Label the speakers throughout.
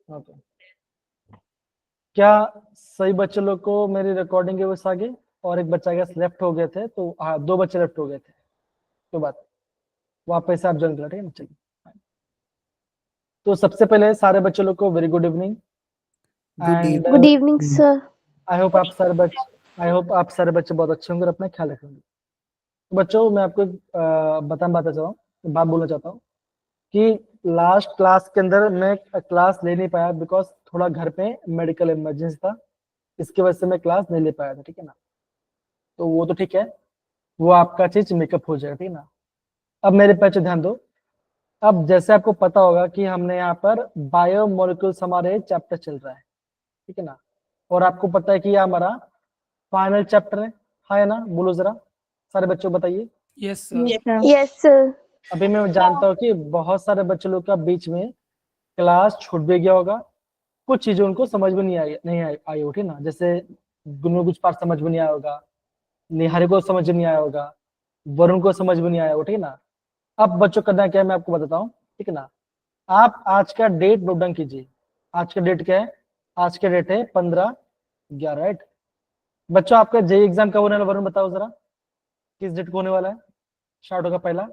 Speaker 1: Okay, क्या सही बच्चे लोग को मेरी रिकॉर्डिंग के बस आगे, और एक बच्चा गया लेफ्ट हो गए थे, तो हाँ 2 बच्चे लेफ्ट हो गए थे, तो बात वापस से आप ज्वाइन करा, ठीक है ना। चलिए, तो सबसे पहले सारे बच्चे लोग को very good evening and
Speaker 2: good evening sir.
Speaker 1: I hope आप सारे बच्चे बहुत अच्छे होंगे और अपना ख्याल रखेंगे। तो बच्चों, मैं आपको बात बोलना चाहता हूँ कि लास्ट क्लास के अंदर मैं क्लास ले नहीं पाया बिकॉज थोड़ा घर पे मेडिकल इमरजेंसी था, इसकी वजह से मैं क्लास नहीं ले पाया था, ठीक है ना। तो वो तो ठीक है, वो आपका चीज मेकअप हो जाएगा, ठीक है ना। अब मेरे पे ध्यान दो। अब जैसे आपको पता होगा कि हमने यहाँ पर बायोमोलिक्यूल्स हमारे चैप्टर चल रहा है, ठीक है ना, और आपको पता है कि ये हमारा फाइनल चैप्टर है, हाँ या ना, बोलो जरा सारे बच्चों बताइए।
Speaker 3: Yes sir.
Speaker 2: Yes sir.
Speaker 1: अभी मैं जानता हूँ कि बहुत सारे बच्चे लोग का बीच में क्लास छूट भी गया होगा, कुछ चीजें उनको समझ में नहीं आई होगी ना, जैसे गुन्नू कुछ पार्ट समझ में नहीं आया होगा, निहारी को समझ में नहीं आया होगा, वरुण को समझ में नहीं आया होगा, ठीक है ना। अब बच्चों करना क्या है मैं आपको बताता हूँ, ठीक है ना। आप आज का डेट नोट डाउन कीजिए। आज का डेट क्या है? आज का डेट है 15/11, राइट। बच्चों आपका जे एग्जाम कब होने वाला, वरुण बताओ जरा, किस डेट को होने वाला है, स्टार्ट होगा पहला,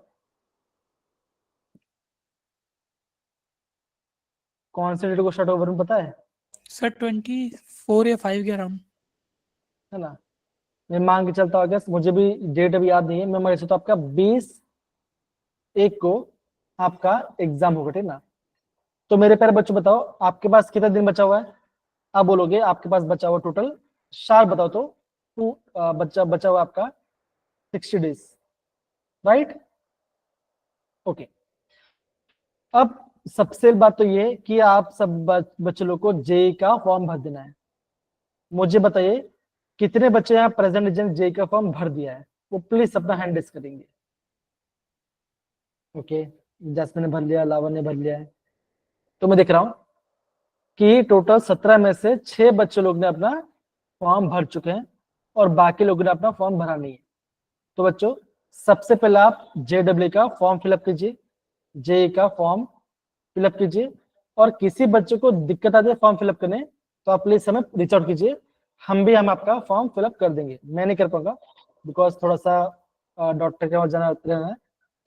Speaker 1: कौन से डेट को स्टार्ट होगा वरुण पता है?
Speaker 3: सर 24 या 5 के अराउंड।
Speaker 1: है ना, मैं मान के चलता हूँ, मुझे भी डेट अभी याद नहीं है, मैं मान के चलता हूँ आपका 20/1 को आपका एग्जाम होगा, ठीक ना। तो मेरे प्यारे बच्चों बताओ, आपके पास कितना दिन बचा हुआ है? आप बोलोगे आपके पास बचा हुआ टोटल, शार्प बताओ तो, बचा हुआ आपका 60 डेज, राइट। ओके, अब सबसे बात तो ये कि आप सब बच्चे लोग को जेई का फॉर्म भर देना है। मुझे बताइए कितने बच्चे यहाँ प्रेजेंट जिन जेई का फॉर्म भर दिया है, वो प्लीज अपना हैंड रेज करेंगे। ओके, जैस्मिन ने भर लिया, लावन ने भर लिया है, तो मैं देख रहा हूं कि टोटल 17 में से 6 बच्चे लोग ने अपना फॉर्म भर चुके हैं और बाकी लोगों ने अपना फॉर्म भरा नहीं है। तो बच्चों, सबसे पहले आप जेडब्ल्यू का फॉर्म फिलअप कीजिए, जे का फॉर्म फिलअप कीजिए, और किसी बच्चे को दिक्कत आती है फॉर्म फिलअप करने तो आप प्लीज हमें रीच आउट कीजिए, हम आपका फॉर्म फिलअप कर देंगे। मैं नहीं कर पाऊंगा बिकॉज थोड़ा सा डॉक्टर के वहां जाना है,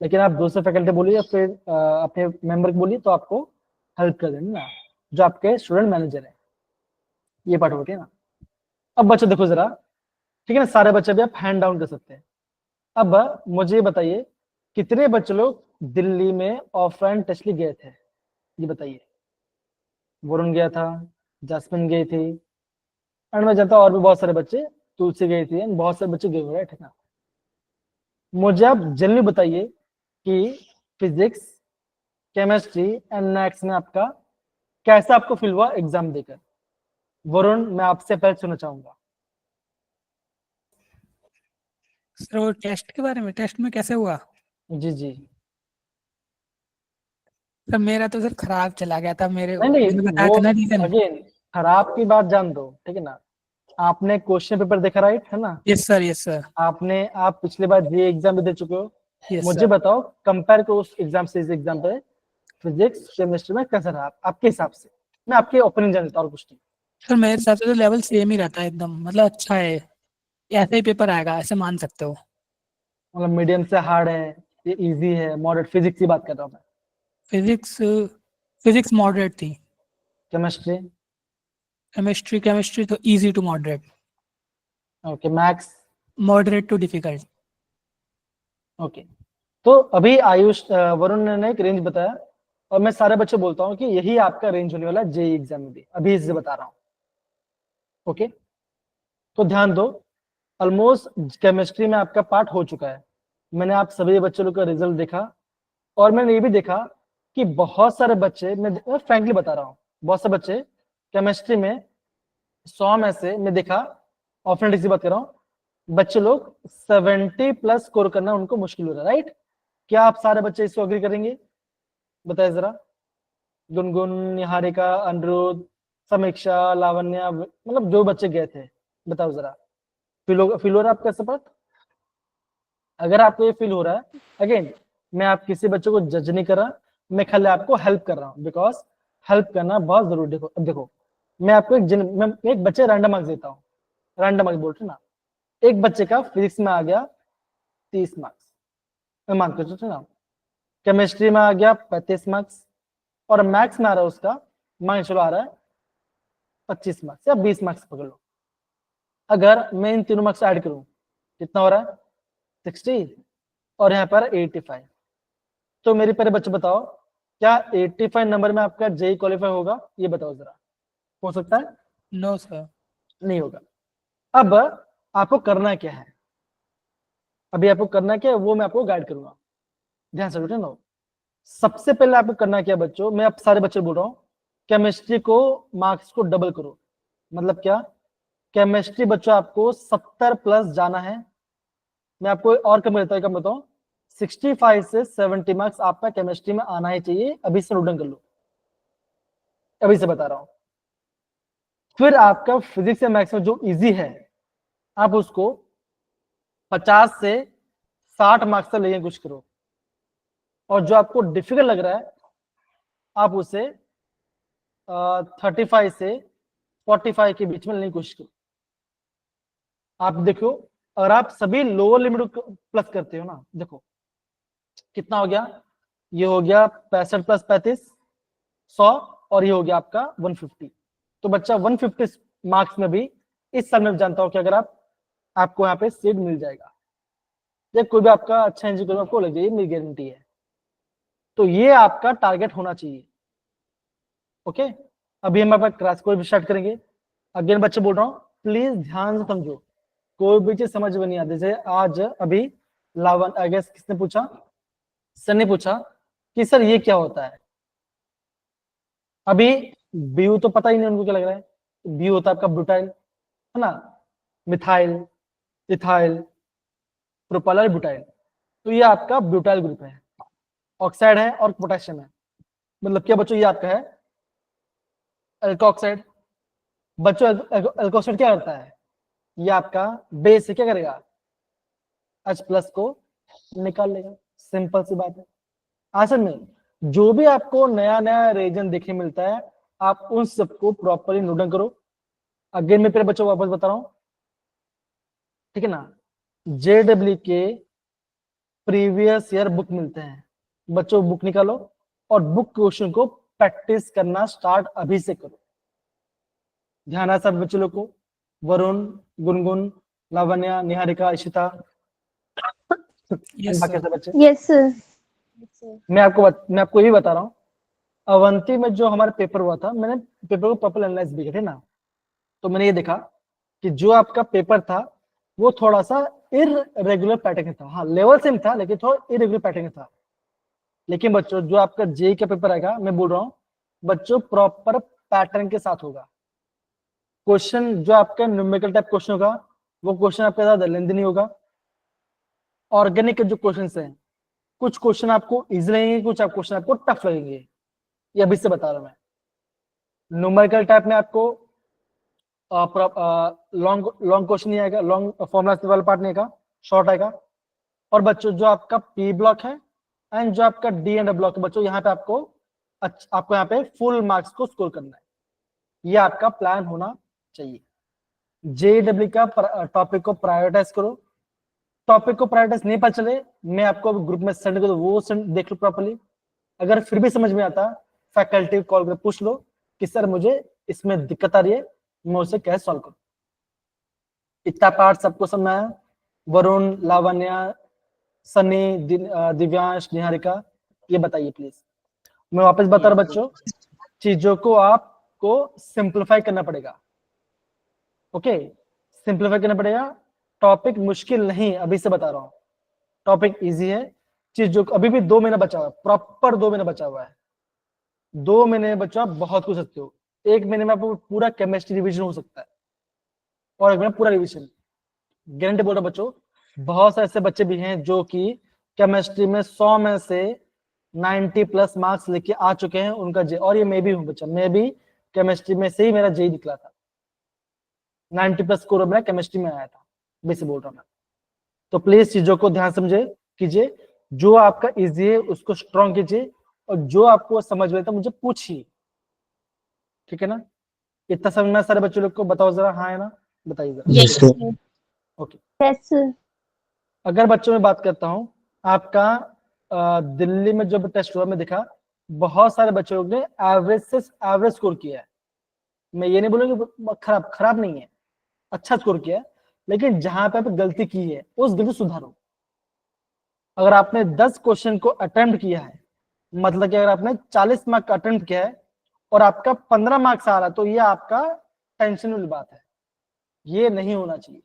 Speaker 1: लेकिन आप दूसरे फैकल्टी बोलिए या फिर अपने मेंबर को बोलिए तो आपको हेल्प कर देंगे ना, जो आपके स्टूडेंट मैनेजर है। ये पार्ट हो गया ना। अब बच्चों देखो जरा, ठीक है ना, सारे बच्चे भी आप हैंड डाउन कर सकते हैं। अब मुझे बताइए कितने बच्चे लोग दिल्ली में ऑफलाइन टेस्ट लिए गए थे, ये बताइए। वरुण गया था, जैस्मिन गई थी, एंड मैं जानता हूँ और भी बहुत सारे बच्चे, तुलसी गई थी, एंड बहुत सारे बच्चे गए हुए हैं, ठीक है ना। मुझे आप जल्दी बताइए कि फिजिक्स, केमिस्ट्री एंड मैथ्स में आपका कैसा आपको फील हुआ एग्जाम देकर? वरुण, मैं आपसे पहले सुनना चाहूंगा।
Speaker 3: सर वो टेस्ट के बारे में, टेस्ट में कैसे हुआ?
Speaker 1: जी जी।
Speaker 3: सर मेरा तो सर खराब चला गया था,
Speaker 1: नहीं
Speaker 3: मैंने
Speaker 1: नहीं,
Speaker 3: बताया
Speaker 1: वो
Speaker 3: था ना रीजन।
Speaker 1: अगेन खराब की बात जान दो, ठीक है ना। आपने क्वेश्चन पेपर देखा, राइट है ना।
Speaker 3: यस सर, यस सर,
Speaker 1: आप पिछले बार ये एग्जाम भी दे चुके हो।
Speaker 3: यस
Speaker 1: मुझे
Speaker 3: सर।
Speaker 1: बताओ कंपेयर करो उस एग्जाम से इस एग्जाम पे, फिजिक्स केमिस्ट्री में कैसा रहा आपके हिसाब से? मैं आपके ओपिनियन जानता हूँ, और कुछ नहीं।
Speaker 3: सर मेरे हिसाब से तो लेवल सेम ही रहता है एकदम, मतलब अच्छा है, ऐसे ही पेपर आएगा, ऐसे मान सकते हो।
Speaker 1: मतलब मीडियम से हार्ड है, ये इजी है, मॉडरेट? फिजिक्स की बात कर रहा हूँ मैं।
Speaker 3: फिजिक्स फिजिक्स मॉडरेट थी।
Speaker 1: केमिस्ट्री?
Speaker 3: केमिस्ट्री तो easy to moderate.
Speaker 1: Okay, maths?
Speaker 3: Moderate to difficult.
Speaker 1: Okay, तो अभी वरुण ने एक रेंज बताया, और मैं सारे बच्चे बोलता हूँ कि यही आपका रेंज होने वाला है जेई एग्जाम में भी, अभी इससे बता रहा हूँ। ओके, तो ध्यान दो, ऑलमोस्ट केमिस्ट्री में आपका पार्ट हो चुका है। मैंने आप सभी बच्चों का रिजल्ट देखा, और मैंने ये भी देखा कि बहुत सारे बच्चे, मैं फ्रैंकली बता रहा हूँ, बहुत सारे बच्चे केमिस्ट्री में 100 में से मैं देखा, ऑफलाइन की बात कर रहा हूँ, बच्चे लोग 70+ स्कोर करना उनको मुश्किल हो रहा है, राइट। क्या आप सारे बच्चे इसको अग्री करेंगे? बताइए जरा, गुनगुन, निहारिका, अनिरुद्ध, समीक्षा, लावण्या, मतलब जो बच्चे गए थे, बताओ जरा, फील हो रहा है आपका सपोर्ट? अगर आपको ये फील हो रहा है, अगेन मैं आप किसी बच्चे को जज नहीं कर रहा, मैं खाली आपको हेल्प कर रहा हूँ, बिकॉज हेल्प करना बहुत जरूरी। देखो अब देखो, मैं आपको मैं एक बच्चे रैंडम मार्क्स देता हूँ, रैंडम मार्क्स बोलते हैं ना। एक बच्चे का फिजिक्स में आ गया 30 मार्क्स, मैं मान के चलते ना, केमिस्ट्री में आ गया 35 मार्क्स, और मैथ्स में आ रहा है उसका, मान के चलो आ रहा है 25 मार्क्स या 20 मार्क्स पकड़ लो। अगर मैं इन तीनों मार्क्स ऐड करूं, कितना हो रहा है? 60, और यहाँ पर 85। तो मेरे पहले बच्चे बताओ, क्या 85 नंबर में आपका जेई क्वालिफाई होगा? ये बताओ जरा, हो सकता है?
Speaker 3: No sir.
Speaker 1: नहीं होगा। अब आपको करना क्या है, अभी आपको करना क्या है वो मैं आपको गाइड करूंगा, ध्यान से बेटे ना। सबसे पहले आपको करना क्या है बच्चों, मैं आप सारे बच्चे बोल रहा हूँ, केमिस्ट्री को मार्क्स को डबल करो। मतलब क्या? केमिस्ट्री बच्चों आपको 70 प्लस जाना है। मैं आपको और कम देता कम बताऊं, 65 से 70 मार्क्स आपका केमिस्ट्री में आना ही चाहिए। अभी से नोट डाउन कर लो, अभी से बता रहा हूं। फिर आपका फिजिक्स या मैथ्स में जो इजी है, आप उसको 50 से 60 मार्क्स तक लेने की कोशिश करो, और जो आपको डिफिकल्ट लग रहा है आप उसे 35 से 45 के बीच में लेने की कोशिश करो। आप देखो, अगर आप सभी लोअर लिमिट प्लस करते हो ना, देखो कितना हो गया, ये हो गया 65 प्लस 35 100, और ये हो गया आपका 150। तो बच्चा 150 मार्क्स में भी इस साल में जानता हूं कि अगर आपको यहाँ पे सीट मिल जाएगा, या कोई भी आपका अच्छा इंजीनियर आपको लग जाएगी, मेरी गारंटी है। तो ये आपका टारगेट होना चाहिए। ओके, अभी हम अपना क्लास को स्टार्ट करेंगे। अगेन बच्चे बोल रहा हूँ, प्लीज ध्यान से समझो, कोई भी चीज समझ में नहीं आती। जैसे आज अभी लावन, आई गेस किसने पूछा, सर ने पूछा कि सर ये क्या होता है। अभी बीयू तो पता ही नहीं उनको क्या लग रहा है। बीयू होता है आपका ब्यूटाइल, है ना, मिथाइल, इथाइल, प्रोपाइल, ब्यूटाइल। तो ये आपका ब्यूटाइल ग्रुप है, ऑक्साइड है और पोटेशियम है। मतलब क्या बच्चों, ये आपका है अल्कोक्साइड। बच्चों अल्कोक्साइड क्या करता है, ये आपका बेस है, क्या करेगा, H प्लस को निकाल लेगा। सिंपल सी बात है। असल में जो भी आपको नया नया रीजन देखने मिलता है, आप उन सबको प्रॉपरली नोट डाउन करो। अगेन मैं तेरे बच्चों को वापस बता रहा हूं, ठीक है ना। JEE के प्रीवियस ईयर बुक मिलते हैं, बच्चों बुक निकालो और बुक क्वेश्चन को प्रैक्टिस करना स्टार्ट अभी से करो। ध्यान है सब बच्चों लोग को, वरुण, गुनगुन, लावण्या, निहारिका, इशिता,
Speaker 3: यस
Speaker 1: बाकी
Speaker 3: सर।
Speaker 1: सब बच्चे।
Speaker 2: Yes sir.
Speaker 1: मैं आपको ये बता रहा हूँ, अवंती में जो हमारा पेपर हुआ था, मैंने पेपर को प्रॉपर एनालाइज भी किया, थे ना। तो मैंने ये देखा कि जो आपका पेपर था वो थोड़ा सा इरेगुलर पैटर्न था। हाँ, लेवल सेम था लेकिन थोड़ा इरेगुलर पैटर्न था। लेकिन बच्चों जो आपका जेई का पेपर आएगा, मैं बोल रहा हूँ बच्चों प्रॉपर पैटर्न के साथ होगा। क्वेश्चन जो आपका न्यूमेरिकल टाइप क्वेश्चन होगा, वो क्वेश्चन आपका ज्यादा लेंथी नहीं होगा। ऑर्गेनिक के जो क्वेश्चन हैं, कुछ क्वेश्चन आपको इजी लगेंगे, कुछ क्वेश्चन आपको टफ लगेंगे, ये अभी से बता रहा हूं मैं। न्यूमेरिकल टाइप में आपको लॉन्ग लॉन्ग क्वेश्चन नहीं आएगा, लॉन्ग फॉर्मुला वाला पार्ट नहीं आएगा, शॉर्ट आएगा। और बच्चों जो आपका पी ब्लॉक है एंड जो आपका डी एंड ब्लॉक है, बच्चों यहाँ पे आपको यहाँ पे फुल मार्क्स को स्कोर करना है। ये आपका प्लान होना चाहिए। जेडब्ल्यू का टॉपिक को प्रायोरिटाइज करो। टॉपिक को प्रायोरिटाइज नहीं पता चले, मैं आपको ग्रुप में सेंड कर दूं, वो देख लो प्रॉपर्ली। अगर फिर भी समझ में आता, फैकल्टी कॉल कर पूछ लो कि सर मुझे इसमें दिक्कत आ रही है, मैं उसे कैसे सॉल्व करूं। इतना पार्ट सबको समझ में आया? वरुण, लावण्या, सनी, दिव्यांश, निहारिका, ये बताइए प्लीज। मैं वापस बता रहा हूं बच्चों, चीजों को आपको सिंप्लीफाई करना पड़ेगा। ओके, सिंप्लीफाई करना पड़ेगा। टॉपिक मुश्किल नहीं, अभी से बता रहा हूं, टॉपिक इजी है। चीजों को अभी भी 2 महीना बचा हुआ है, प्रॉपर 2 महीना बचा हुआ है। 2 महीने में बच्चों आप बहुत कुछ सकते हो। 1 महीने में आपको पूरा केमिस्ट्री रिविजन हो सकता है, और 1 महीने पूरा रिविजन। गारंटी बोल रहा बच्चों, बहुत से ऐसे बच्चे भी हैं जो कि केमिस्ट्री में 100 में से 90 प्लस मार्क्स लेके आ चुके हैं उनका जे। और ये मैं भी हूँ बच्चा, मैं भी केमिस्ट्री में से ही मेरा जे निकला था, 90 प्लस स्कोर मेरा केमिस्ट्री में आया था, वैसे बोल रहा हूँ मैं। तो प्लीज चीजों को ध्यान समझे कीजिए, जो आपका इजी है उसको स्ट्रॉन्ग कीजिए, और जो आपको समझ में आता मुझे पूछिए। ठीक है ना? इतना समझ में सारे बच्चों लोग को? बताओ जरा, हाँ है ना? बताइए जरा।
Speaker 2: Yes, sir.
Speaker 1: Okay,
Speaker 2: Yes, sir.
Speaker 1: अगर बच्चों में बात करता हूँ, आपका दिल्ली में जो टेस्ट हुआ, मैं देखा बहुत सारे बच्चों ने एवरेज से एवरेज स्कोर किया है। मैं ये नहीं बोलूंगा खराब, खराब नहीं है, अच्छा स्कोर किया है, लेकिन जहां पे आप गलती की है उस गलती सुधारो। अगर आपने 10 क्वेश्चन को अटेम्प्ट किया है, मतलब कि अगर आपने 40 मार्क का अटेम्प्ट किया है और आपका 15 मार्क्स आ रहा है, तो ये आपका टेंशन वाली बात है, ये नहीं होना चाहिए।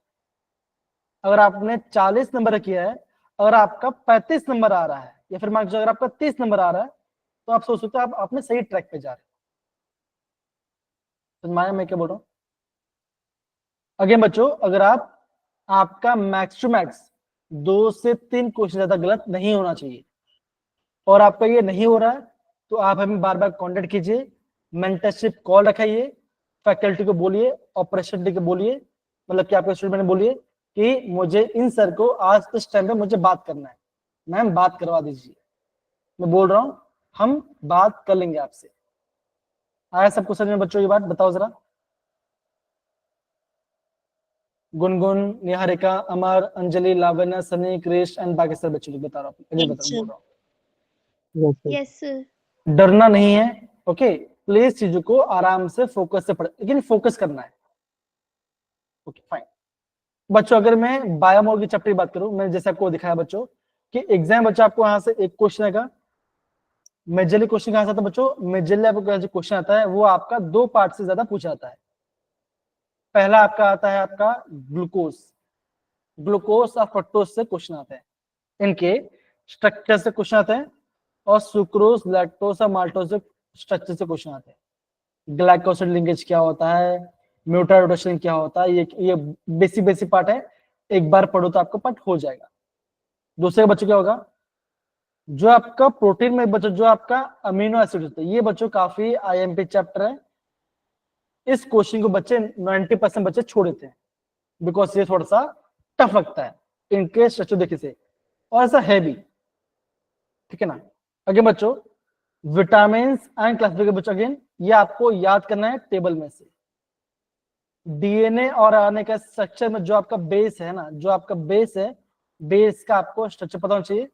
Speaker 1: अगर आपने 40 नंबर किया है, अगर आपका 35 नंबर आ रहा है, या फिर मान लीजिए अगर आपका 30 नंबर आ रहा है, तो आप सोच सकते हो आप अपने सही ट्रैक पे जा रहे हैं। माया मैं क्या बोल रहा हूँ? अगेन बच्चों, अगर आपका मैक्स टू मैक्स 2 से 3 क्वेश्चन ज्यादा गलत नहीं होना चाहिए, और आपका ये नहीं हो रहा है, तो आप हमें बार बार कॉन्टेक्ट कीजिए, मेंटरशिप कॉल रखाइए, फैकल्टी को बोलिए, ऑपरेशन डी को बोलिए, मतलब कि आपके स्टूडेंट बोलिए कि मुझे इन सर को आज इस टाइम पे मुझे बात करना है, मैम बात करवा दीजिए। मैं बोल रहा हूँ हम बात कर लेंगे आपसे। आया सबको समझ में बच्चों ये बात? बताओ जरा। गुनगुन, निहारिका, अमर, अंजलि, लावण्य, सनी, क्रिश एंड बाकी सब बच्चों को बता रहा हूँ, बोल रहा हूँ।
Speaker 2: Yes, sir.
Speaker 1: डरना नहीं है, ओके? प्लीज चीजों को आराम से फोकस से पढ़, लेकिन फोकस करना है। ओके फाइन बच्चों, अगर मैं बायोमोल की चैप्टर की बात करूं, मैंने जैसे आपको दिखाया बच्चों कि एग्जाम बच्चों आपको यहाँ से एक क्वेश्चन आएगा, मेजरली क्वेश्चन कहाँ से आता है बच्चों? मेजरली आपको जो क्वेश्चन आता है वो आपका 2 पार्ट से ज्यादा पूछा जाता है। पहला आपका आता है आपका ग्लूकोज, ग्लूकोज और फ्रक्टोज से क्वेश्चन आते हैं, इनके स्ट्रक्चर से क्वेश्चन आते हैं, और सुक्रोज, लैक्टोज और माल्टोज से स्ट्रक्चर से क्वेश्चन आते हैं। ग्लाइकोसिड लिंकेज क्या होता है, म्यूटार रोटेशन क्या होता है, ये बेसिक बेसिक पार्ट है, एक बार पढ़ो तो आपको पार्ट हो जाएगा। दूसरे बच्चों क्या होगा, जो आपका प्रोटीन में बच्चों जो आपका अमीनो एसिड होता है, ये बच्चों काफी आईएमपी चैप्टर है। इस क्वेश्चन को बच्चे 90% बच्चे छोड़ देते हैं, बिकॉज ये थोड़ा सा टफ लगता है इनके स्ट्रक्चर देखने से, और ऐसा है भी, ठीक है ना? अगेन बच्चों, विटामिन एंड क्लासिफिकेशन बच्चों, अगेन ये आपको याद करना है टेबल में से। डीएनए और आरएनए का स्ट्रक्चर में जो आपका बेस है ना, जो आपका बेस है, बेस का आपको स्ट्रक्चर पता होना चाहिए,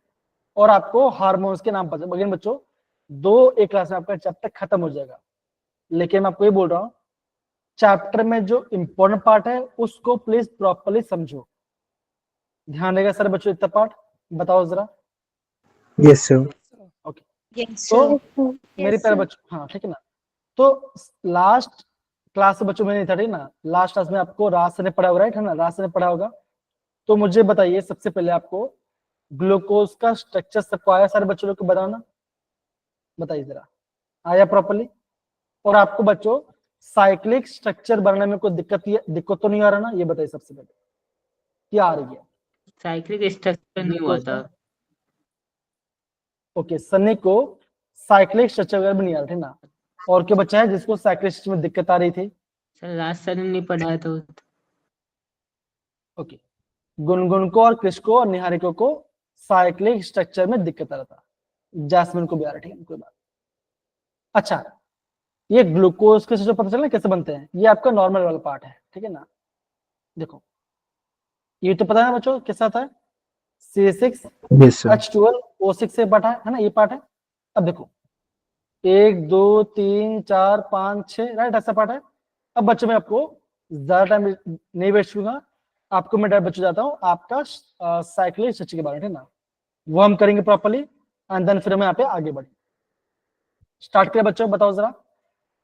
Speaker 1: और आपको हार्मोन्स के नाम पता। अगेन बच्चों, 2 एक क्लास में आपका चैप्टर खत्म हो जाएगा, लेकिन मैं आपको ये बोल रहा हूँ चैप्टर में जो इंपॉर्टेंट पार्ट है उसको प्लीज प्रॉपर्ली समझो। ध्यान रहेगा सर बच्चों इतना पार्ट? बताओ जरा।
Speaker 4: Yes, sir.
Speaker 1: ओके,
Speaker 2: Yes,
Speaker 1: तो
Speaker 2: sir.
Speaker 1: मेरे प्यारे बच्चों, हाँ ठीक है ना? तो लास्ट क्लास बच्चों में नहीं था, ठीक ना? लास्ट क्लास में आपको राज सर ने पढ़ा होगा, राइट है ना? राज सर ने पढ़ा होगा। तो मुझे बताइए सबसे पहले आपको ग्लूकोज का स्ट्रक्चर सबको आया सारे बच्चों लोग को बताना? बताइए जरा, आया प्रॉपर्ली? और आपको बच्चों साइक्लिक स्ट्रक्चर बनाने में कोई दिक्कत तो नहीं आ रहा ना? ये बताइए सबसे पहले, क्या आ रही है?
Speaker 5: साइक्लिक स्ट्रक्चर नहीं हुआ था।
Speaker 1: ओके, सनी को साइक्लिक स्ट्रक्चर वगैरह भी नहीं आ रहा, ठीक ना? और क्या बच्चा है जिसको साइक्लिक स्ट्रक्चर में दिक्कत आ रही थी?
Speaker 5: सर लास्ट सर ने नहीं पढ़ाया था।
Speaker 1: ओके, गुनगुन को और कृष को और निहारिका को साइक्लिक स्ट्रक्चर में दिक्कत आ रहा था, जैस्मिन को भी आ रहा, ठीक है, कोई बात। अच्छा, ये ग्लूकोज के जो पता चला कैसे बनते हैं, ये आपका नॉर्मल वाला पार्ट है, ठीक है ना? देखो, ये तो पता है बच्चों कैसा आता है,
Speaker 4: Yes, sir.
Speaker 1: C6H12O6 से पार्ट है ना? ये पार्ट है। अब देखो 1 2 3 4 5 6, राइट, ऐसा पार्ट है। अब बच्चों में आपको ज्यादा टाइम नहीं वेस्ट करूंगा, आपको मैं डायरेक्ट बच्चों जाता हूँ आपका साइक्लिक स्ट्रक्चर के बारे में, ठीक ना? वो हम करेंगे प्रॉपर्ली, एंड देन फिर हम यहाँ पे आगे बढ़े। स्टार्ट करें बच्चों, बताओ जरा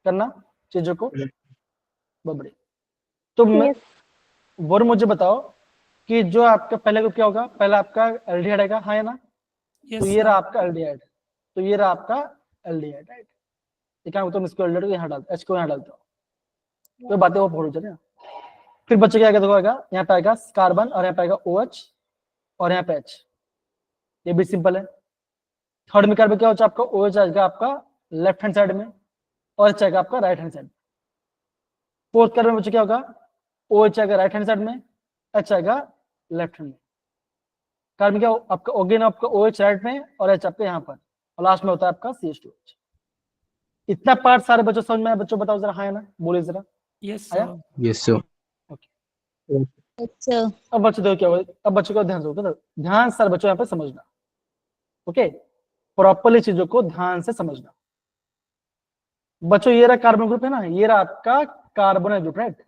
Speaker 1: करना चीजों को बबड़ी। तो वो मुझे बताओ कि जो आपका पहले को क्या होगा, पहला आपका एल्डिहाइड आएगा, हाँ है ना? तो ये रहा आपका एल्डिहाइड, तो ये रहा आपका एल्डिहाइड, राइट? क्या होता है, इसको एल्डिहाइड को यहाँ डालते, एच को यहाँ डालते हो, तो बातें वो फोड़ चले। फिर बच्चे क्या देखो आएगा, यहाँ पे आएगा कार्बन, और यहाँ पे आएगा OH, और यहाँ पे H, ये भी सिंपल है। थर्ड में कार्बन क्या होता है आपका, OH आएगा आपका लेफ्ट हैंड साइड में, और H आएगा आपका राइट हैंड साइड में। फोर्थ कार्बन बच्चे क्या होगा, OH आएगा राइट हैंड साइड में, H आएगा लेफ्ट हैंड में। कार्बन क्या आपका, अगेन आपका OH राइट में और H आपका यहाँ पर, और लास्ट में होता है आपका CH2H। इतना पार्ट सारे बच्चों समझ में आया? बच्चों बताओ जरा, हाँ या ना, बोले जरा।
Speaker 3: यस
Speaker 1: आया?
Speaker 3: Sir.
Speaker 4: Yes, sir.
Speaker 2: Yes, sir.
Speaker 1: अब बच्चों देखो क्या हुआ, अब बच्चों को ध्यान से होगा, ध्यान सारे बच्चों यहाँ पे समझना। ओके, प्रॉपरली चीजों को ध्यान से समझना। बच्चों ये रहा कार्बन ग्रुप है ना, ये रहा आपका कार्बोनिल ग्रुप, राइट।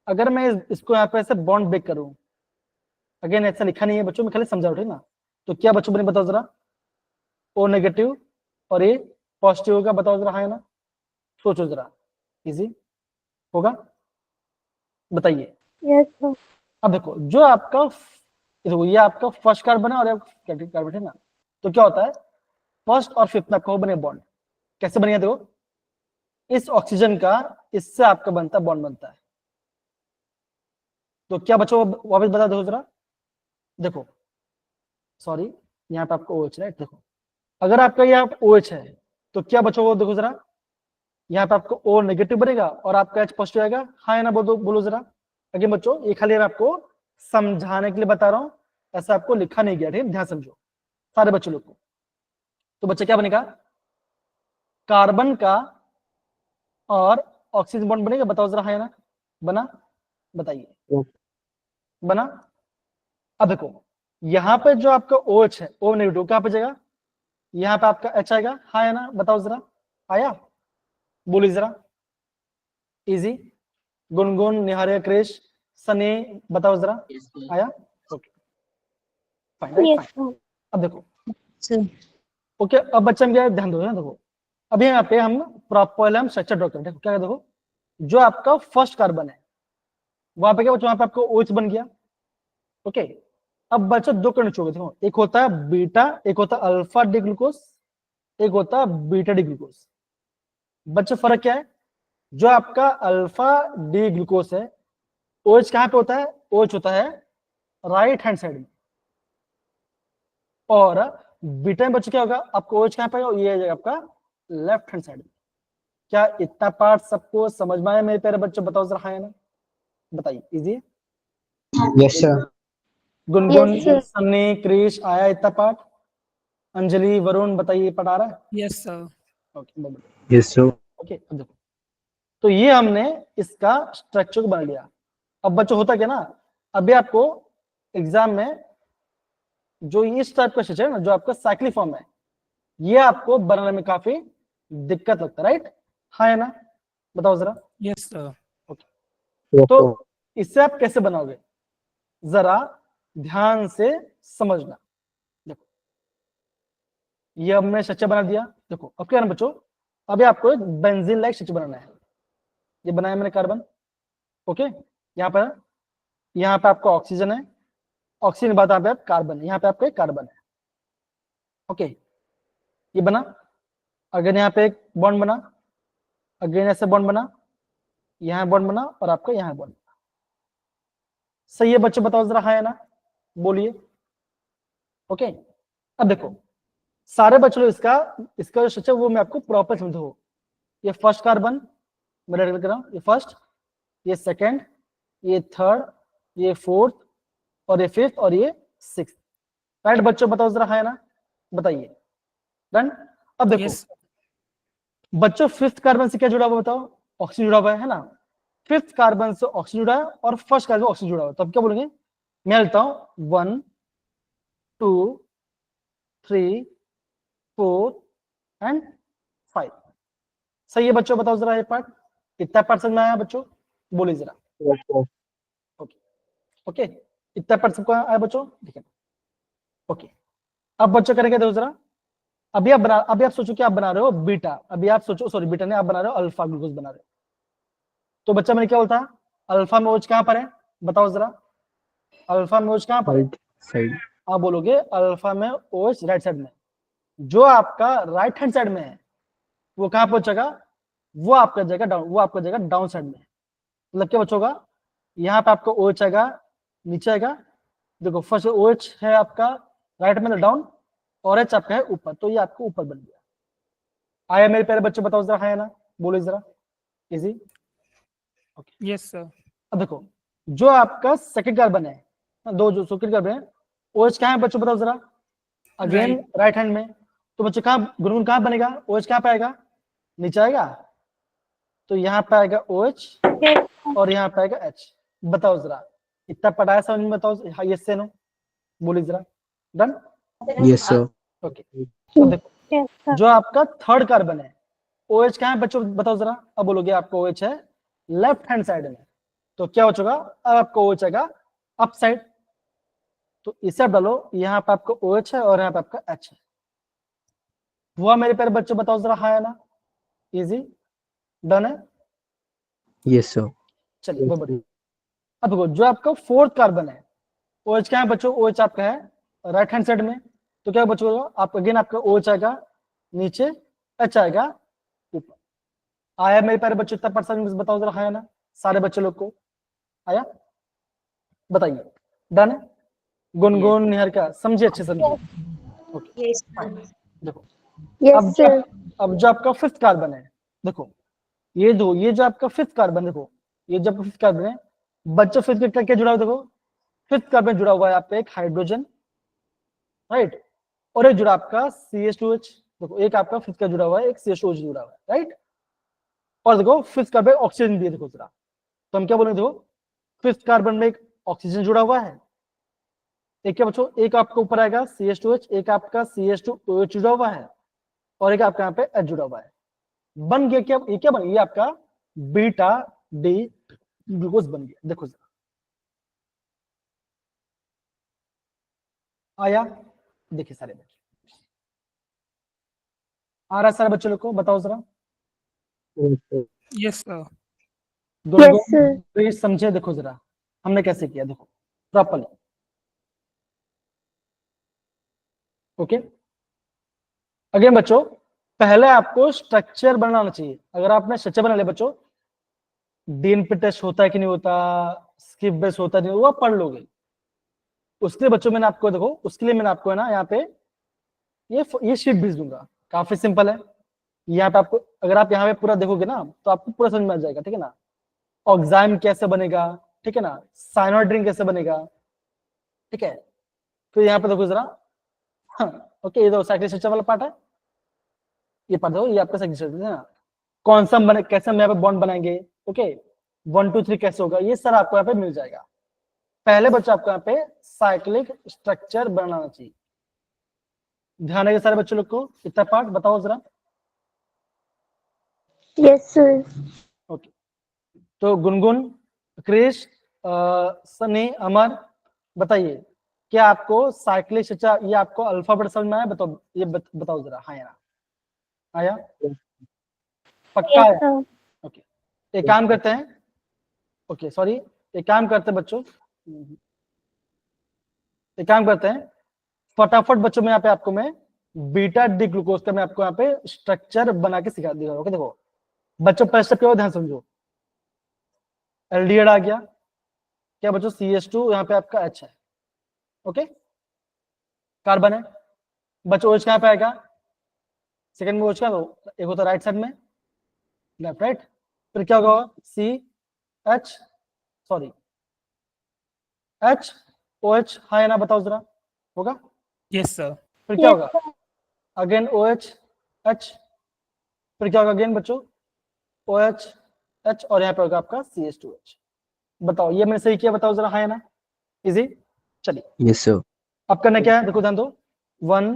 Speaker 1: अगर मैं इसको यहाँ पे ऐसे बॉन्ड ब्रेक करूं, अगेन ऐसा लिखा नहीं है बच्चों, मैं खाली समझा ठीक ना, तो क्या बच्चों बने बताओ जरा, ओ नेगेटिव और ए पॉजिटिव होगा, बताओ जरा हाँ या ना, सोचो जरा, इजी होगा, बताइए।
Speaker 2: Yes, sir.
Speaker 1: अब देखो जो आपका देखो ये आपका फर्स्ट कार्बन है और सेकंड कार्बन है ना, तो क्या होता है फर्स्ट और फिफ्थ में आपका बने बॉन्ड, कैसे बनेगा देखो, इस ऑक्सीजन का इससे आपका बनता बॉन्ड बनता है। तो क्या बच्चों वापस बता दो जरा, देखो सॉरी यहाँ पे आपका OH राइट, देखो अगर आपका यहाँ OH है तो क्या बच्चों को देखो जरा, यहाँ पे आपको O नेगेटिव बनेगा और आपका H पॉजिटिव आएगा, हाँ या ना बोलो जरा। अगेन बच्चों ये खाली मैं आपको समझाने के लिए बता रहा हूँ, ऐसा आपको लिखा नहीं गया, ठीक है, ध्यान समझो सारे बच्चों लोग को। तो बच्चे क्या बनेगा, कार्बन का और ऑक्सीजन बॉन्ड बनेगा, बताओ जरा हाँ या ना, बना, बताइए बना। अब देखो यहाँ पे जो आपका OH है O नेगेटिव कहाँ पे जाएगा, यहाँ पे आपका H आएगा, हाँ या ना, बताओ जरा, आया, बोलिए जरा, इजी, गुनगुन, निहारिया, क्रिश, सनी, बताओ जरा,
Speaker 5: Yes, sir.
Speaker 1: आया, ओके फाइन,
Speaker 2: Yes, sir.
Speaker 1: अब देखो
Speaker 2: Sir.
Speaker 1: ओके, अब बच्चे में क्या है, ध्यान दो ना, देखो अभी यहाँ पे हम प्रॉपर हम स्ट्रक्चर ड्रॉ करें, देखो क्या है, देखो जो आपका फर्स्ट कार्बन है वहां पे क्या बच्चों, वहां पे आपका OH बन गया। ओके, अब बच्चों दो कंडीशन होगी, देखो एक होता है बीटा, एक होता है अल्फा डी ग्लूकोज, एक होता है बीटा डी ग्लूकोज। बच्चों फर्क क्या है, जो आपका अल्फा डी ग्लूकोज है OH कहाँ पे होता है, OH होता है राइट हैंड साइड में, और बीटा में बच्चों क्या होगा, आपको OH कहाँ पे आएगा, ये आ जाएगा आपका लेफ्ट हैंड साइड में। क्या इतना पार्ट सबको समझ में आया मेरे प्यारे बच्चों, बताओ जरा हाँ या ना, बताइए, इजी है।
Speaker 4: Yes, sir.
Speaker 1: Gungun,
Speaker 2: Yes, sir.
Speaker 1: Sunny, Krrish, आया इतना पार्ट, अंजलि, वरुण, बताइए पढ़ा रहा है,
Speaker 3: यस सर।
Speaker 1: ओके बराबर।
Speaker 4: Yes, sir.
Speaker 1: ओके अब देखो, तो ये हमने इसका स्ट्रक्चर को बना लिया। अब बच्चों होता क्या ना, अभी आपको एग्जाम में जो इस टाइप का स्ट्रक्चर है ना, जो आपका साइक्लिक फॉर्म है, ये आपको बनाने में काफी दिक्कत लगता है, राइट, हाँ या ना, बताओ जरा।
Speaker 3: Yes sir.
Speaker 4: Yes,
Speaker 1: तो
Speaker 4: sir.
Speaker 1: इससे आप कैसे बनाओगे, जरा ध्यान से समझना। देखो ये हमने स्ट्रक्चर बना दिया, देखो अब क्या है ना बच्चों, अभी आपको एक बेंजीन लाइक स्ट्रक्चर बनाना है, ये बनाया मैंने कार्बन, ओके, यहाँ पे आपका ऑक्सीजन है, ऑक्सीजन बाद यहाँ पे कार्बन है, यहाँ पे आपका एक कार्बन है, ओके ये बना। अगेन यहाँ पे एक बॉन्ड बना, अगेन ऐसे बॉन्ड बना, यहाँ बॉन्ड बना और आपका यहाँ बॉन्ड बना। सही है बच्चों, बताओ जरा हाँ या ना, बोलिए। ओके अब देखो सारे बच्चों इसका इसका जो स्ट्रक्चर वो मैं आपको प्रॉपर समझाऊं। ये फर्स्ट कार्बन मैं रेड कर रहा हूं, ये फर्स्ट, ये सेकंड, ये थर्ड, ये फोर्थ और ये फिफ्थ और ये सिक्स्थ, राइट बच्चों, बताओ जरा हाँ या ना, बताइए, डन। अब देखो
Speaker 3: यस
Speaker 1: बच्चों फिफ्थ कार्बन से क्या जुड़ा हुआ बताओ, ऑक्सीजन जुड़ा हुआ है ना, फिफ्थ कार्बन से ऑक्सीजन जुड़ा है और फर्स्ट कार्बन से ऑक्सीजन जुड़ा हुआ है, तो अब क्या बोलेंगे, मैं लेता हूं 1 2 3 4 एंड 5। सही है बच्चों, बताओ जरा ये पार्ट, इतना पार्ट समझ में आया बच्चों, बोलिए जरा।
Speaker 4: Yes, sir.
Speaker 1: ओके ओके, इतना पार्ट सबको आया बच्चों, ठीक है, ओके। अब बच्चों करेंगे देखो जरा, अभी आप सोचो कि आप बना रहे हो बीटा, अभी आप सोचो सॉरी बीटा नहीं, आप बना रहे हो अल्फा ग्लूकोज बना रहे हो, तो बच्चा मैंने क्या बोलता, अल्फा में OH कहां पर है, बताओ जरा, अल्फा में OH कहां पर है,
Speaker 4: Right side.
Speaker 1: आप बोलोगे अल्फा में OH राइट साइड में, जो आपका राइट हैंड साइड में है वो कहां पहुंचेगा, वो आपका जाएगा डाउन, वो आपका जाएगा डाउन साइड में, मतलब क्या बचोगा, यहाँ पे आपका OH आएगा, नीचे आएगा, देखो फर्स्ट OH है आपका राइट में डाउन और H आपका है ऊपर, तो ये आपको ऊपर बन गया। आया मेरे प्यारे बच्चे, बताओ जरा हाँ या ना, बोले जरा, इजी।
Speaker 3: Yes sir.
Speaker 1: अब देखो जो आपका सेकंड कार्बन है, दो जो सेकंड कार्बन है, OH कहाँ है बच्चों, बताओ जरा, अगेन राइट हैंड में, तो बच्चों कहाँ गुनगुन कहाँ बनेगा, OH कहाँ पाएगा, नीचे आएगा तो यहाँ पे आएगा OH और यहाँ पे आएगा H। बताओ जरा, इतना पढ़ाया समझ में, बताओ हाँ यस से नो, बोलिए जरा। डन?
Speaker 4: Yes, sir.
Speaker 1: ओके, तो देखो जो आपका थर्ड कार्बन है OH कहाँ है बच्चों, बताओ जरा। अब बोलोगे आपको OH है लेफ्ट हैंड साइड में, तो क्या हो चुका, अब आपको OH आएगा अप साइड, तो इसे आप डालो, यहाँ पे आपको OH है और यहाँ पे आपका H है। हुआ मेरे प्यारे बच्चों, बताओ जरा हाँ या ना, इजी, डन है?
Speaker 4: Yes, sir.
Speaker 1: चलिए बहुत बढ़िया। अब देखो जो आपका फोर्थ कार्बन है OH क्या है बच्चों, OH आपका है राइट हैंड साइड में, तो क्या बच्चों आप अगेन आपका OH आएगा नीचे, H आएगा ऊपर। आया मेरे प्यारे बच्चों इतना परसेंट, बताओ जरा हाँ या ना, सारे बच्चे लोग को आया, बताइए। डन है? गुनगुन निहारिका समझिए, अच्छे समझिए। ओके देखो अब जो आपका फिफ्थ कार्बन है, देखो ये जो आपका फिफ्थ कार्बन, देखो ये जो आपका फिफ्थ कार्बन है बच्चों, फिफ्थ का क्या जुड़ा हुआ, देखो फिफ्थ कार्बन जुड़ा हुआ है आप पे एक हाइड्रोजन, राइट, और एक जुड़ा आपका CH2H। देखो एक आपका फिफ्थ का जुड़ा हुआ है, एक CH2H जुड़ा हुआ है, राइट, और देखो फिफ्थ कार्बन ऑक्सीजन भी है, देखो जरा, तो हम क्या बोलेंगे, देखो फिफ्थ कार्बन में एक ऑक्सीजन जुड़ा हुआ है, एक क्या बच्चों, एक आपका ऊपर आएगा CH2H, एक आपका CH2OH जुड़ा हुआ है, और एक आपका यहाँ पे H जुड़ा हुआ है। बन गया क्या, ये क्या बन गया आपका बीटा डी ग्लूकोज बन गया। देखो जरा आया, देखिए सारे बच्चे आ रहा है, सारे बच्चे लोग को बताओ जरा।
Speaker 4: Yes, sir.
Speaker 3: Yes sir.
Speaker 1: Please समझे, देखो जरा हमने कैसे किया, देखो प्रॉपरली। ओके अगेन बच्चों, पहले आपको स्ट्रक्चर बनाना चाहिए। अगर आपने स्ट्रक्चर बना लिया बच्चों, डीएनपी टेस्ट होता है कि नहीं होता, स्किप बेस होता है नहीं, वो आप पढ़ लोगे। उसके लिए बच्चों मैंने आपको, देखो उसके लिए मैंने आपको है ना यहाँ पे ये शीट भेज दूंगा, काफी सिंपल है। यहाँ पे आपको, अगर आप यहाँ पे पूरा देखोगे ना तो आपको पूरा समझ में आ जाएगा, ठीक है ना। ऑक्साइम कैसे बनेगा, ठीक है ना, साइनाइड रिंग कैसे बनेगा, ठीक है। तो यहाँ पे देखो जरा, हाँ ओके, ये तो साइक्लिक स्ट्रक्चर वाला पार्ट है, ये पार्ट देखो, ये आपका साइक्लिक स्ट्रक्चर है ना, कौन सा बने, कैसे हम यहाँ पे बॉन्ड बनाएंगे, ओके 1 2 3 कैसे होगा, ये सारा आपको यहाँ पे मिल जाएगा। पहले बच्चों आपको यहाँ पे साइक्लिक स्ट्रक्चर बनाना चाहिए। ध्यान रखिए सारे बच्चों लोग को, इतना पार्ट बताओ जरा।
Speaker 2: Yes sir.
Speaker 1: ओके तो गुनगुन, क्रिश, सनी, अमर, बताइए क्या आपको साइक्लिक स्ट्रक्चर, ये आपको अल्फाबेट समझ में आया, बताओ ये बताओ जरा हाँ या ना, आया पक्का आया? ओके एक काम करते हैं, ओके सॉरी, एक काम करते हैं बच्चों, एक काम करते हैं फटाफट बच्चों में यहाँ पे आपको मैं बीटा डी ग्लूकोज का मैं आपको यहाँ पे स्ट्रक्चर बना के सिखा दिया। ओके देखो बच्चों पहले स्टेप क्या हो, ध्यान समझो। एल्डिहाइड आ गया, क्या बच्चों CH2 यहाँ पे आपका H है, ओके कार्बन है बच्चों, OH कहाँ पे आएगा, सेकंड में OH का, एक होता राइट साइड में, लेफ्ट राइट, फिर क्या होगा CH सॉरी HOH, हाँ या ना बताओ जरा, होगा?
Speaker 3: Yes sir.
Speaker 1: फिर क्या होगा, अगेन OH H, फिर क्या होगा अगेन बच्चों OH H, और यहाँ पे होगा आपका CH2H। बताओ ये मैंने सही किया, बताओ जरा हाँ या ना, इजी। चलिए
Speaker 4: Yes, sir.
Speaker 1: अब करना क्या है, देखो ध्यान दो, 1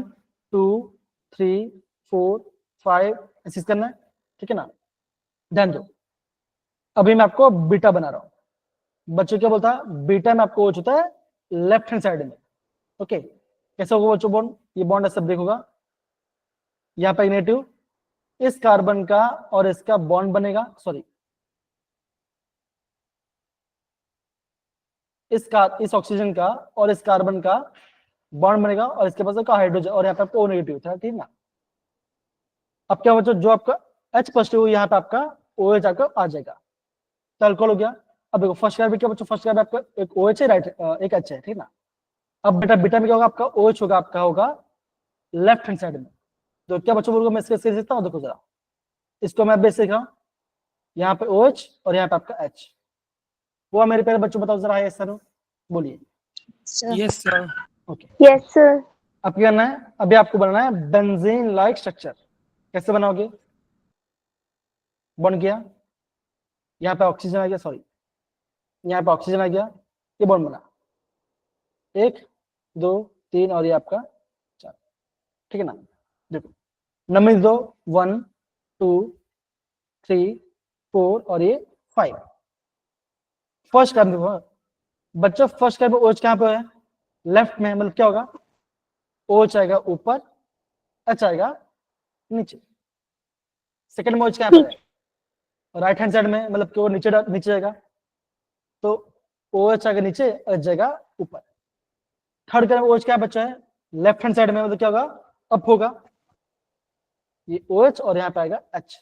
Speaker 1: 2 3 4 5 ऐसे करना है, ठीक है ना। ध्यान दो, अभी मैं आपको बीटा बना रहा हूँ बच्चों, क्या बोलता है बीटा में आपको OH होता है लेफ्ट हैंड साइड में, ओके कैसे होगा बच्चों बॉन्ड, ये बॉन्ड ऐसा ब्रेक होगा, यहाँ पे नेगेटिव, इस कार्बन का और इसका बॉन्ड बनेगा, सॉरी इस ऑक्सीजन का और इस कार्बन का बॉन्ड बनेगा, और इसके पास का हाइड्रोजन, और यहाँ पे आपका O नेगेटिव था, ठीक ना। अब क्या बच्चों, जो आपका H पॉजिटिव यहाँ पे आपका OH आपका आ जाएगा, तो अल्कोहल हो गया। अब देखो फर्स्ट कार्बन क्या बच्चों, फर्स्ट कार्बन आपका एक OH है, राइट एक H है, ठीक ना। अब बेटा बीटा में क्या होगा, आपका OH होगा, आपका होगा लेफ्ट हैंड साइड में, तो क्या बच्चों बोलूंगा मैं इसके सीखता हूँ, देखो जरा इसको मैं बेस सीख रहा हूँ, यहाँ पे OH और यहाँ पे आपका H, वो मेरे प्यारे बच्चों बताओ जरा यस सर, बोलिए।
Speaker 3: Yes sir.
Speaker 1: Okay
Speaker 2: yes sir.
Speaker 1: अब क्या करना है, अभी आपको बनाना है बेंजीन लाइक स्ट्रक्चर, कैसे बनाओगे, बॉन्ड किया, यहाँ पे ऑक्सीजन आ गया, सॉरी यहाँ पे ऑक्सीजन आ गया, ये बॉन्ड बना, 1 2 3 और ये आपका 4, ठीक है ना। देखो नंबर दो, 1 2 3 4 और ये 5। फर्स्ट कार्बन देखो बच्चों, फर्स्ट कार्बन OH कहाँ पे है, लेफ्ट में, मतलब क्या होगा, OH आएगा ऊपर, H आएगा नीचे। सेकंड में OH कहाँ पे है, राइट हैंड साइड में, मतलब कि वो नीचे नीचे जाएगा, तो OH आएगा नीचे, H जाएगा ऊपर। थर्ड कार्बन OH क्या बचा है, लेफ्ट हैंड साइड में, मतलब क्या होगा, अप होगा, ये OH और यहाँ पे आएगा H।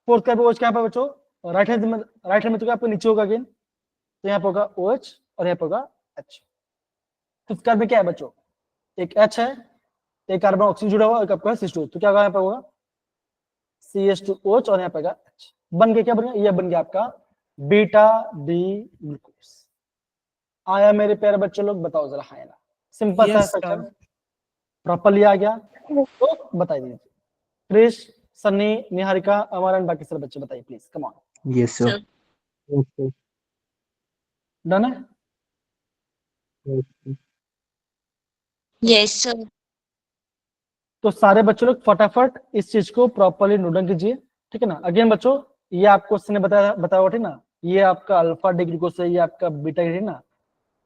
Speaker 1: फोर्थ कार्बन OH क्या पे बच्चों, राइट हैंड में, राइट हैंड में तो क्या आपको नीचे होगा अगेन, तो यहाँ पे होगा OH और यहाँ पे होगा H। फिफ्थ कार्बन क्या है बच्चों, एक H है, एक कार्बन ऑक्सीजन जुड़ा हुआ, एक आपका H2, तो क्या होगा यहाँ पे होगा CH2OH और यहाँ पे H। बन गया, क्या बन गया, ये बन गया आपका बीटा डी ग्लूकोज। आया मेरे प्यारे बच्चों लोग, बताओ जरा, हाँ ना, सिंपल सा
Speaker 3: Yes,
Speaker 1: स्ट्रक्चर,
Speaker 3: sir.
Speaker 1: प्रॉपर्ली आ गया, तो बताइए दीजिए। क्रिश, सन्नी, निहारिका, अमर एंड बाकी सारे बच्चे बताइए please, come on.
Speaker 4: Yes, sir. Yes, sir.
Speaker 1: Done है,
Speaker 4: Yes, sir.
Speaker 2: Yes, sir.
Speaker 1: तो सारे बच्चों लोग फटाफट इस चीज को प्रॉपर्ली नोट डाउन कीजिए, ठीक है ना। अगेन बच्चों, ये आपको उसने बताया बताया ठीक ना, ये आपका अल्फा डी ग्लूकोज है, ये आपका बीटा है ना।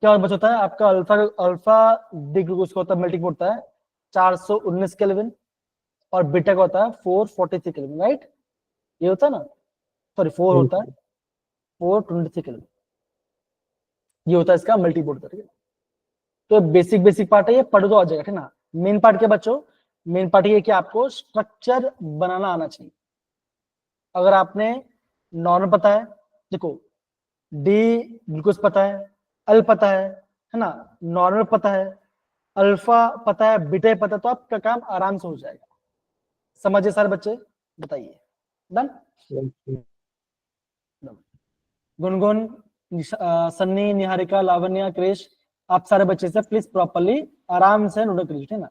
Speaker 1: क्या और बच्चा होता है आपका अल्फा, अल्फा डी ग्लूकोज का होता है मेल्टिंग होता है 419 केल्विन, और बीटा का होता है 443 केल्विन, राइट, ये होता है ना, सॉरी 4
Speaker 4: Yes,
Speaker 1: होता है 423 केल्विन, ये होता है इसका मल्टी बोर्ड, ठीक है। तो बेसिक बेसिक पार्ट है ये, पढ़ दो आ जाएगा, ठीक ना। मेन पार्ट क्या बच्चों, मेन पार्ट ये कि आपको स्ट्रक्चर बनाना आना चाहिए। अगर आपने नॉर्मल पता है, देखो डी ग्लूकोज पता है, एल पता है ना, नॉर्मल पता है, अल्फा पता है, बीटा पता है, तो आपका काम आराम से हो जाएगा। समझे सारे बच्चे, बताइए, done.
Speaker 4: yes, sir.
Speaker 1: Gungun, Sunny, Niharika, Lavanya, Krish, आप सारे बच्चे से प्लीज प्रॉपर्ली आराम से नोट करिए, ठीक है ना।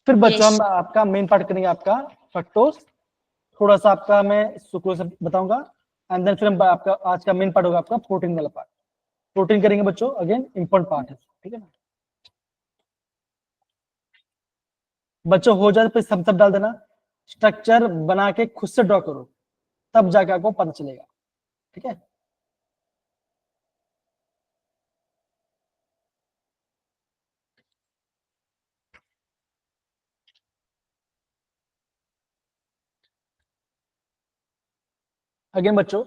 Speaker 1: फिर बच्चों
Speaker 2: Yes.
Speaker 1: हम आपका मेन पार्ट करेंगे, आपका फ्रक्टोज, थोड़ा सा आपका मैं सुक्रोज बताऊंगा, एंड देन फिर हम आपका आज का मेन पार्ट होगा आपका प्रोटीन वाला पार्ट। प्रोटीन करेंगे बच्चों, अगेन इंपॉर्टेंट पार्ट है, ठीक है ना। बच्चों हो जाए तो सब डाल देना, स्ट्रक्चर बना के खुद से ड्रॉ करो, तब जाके आपको पता चलेगा, ठीक है। अगेन बच्चों,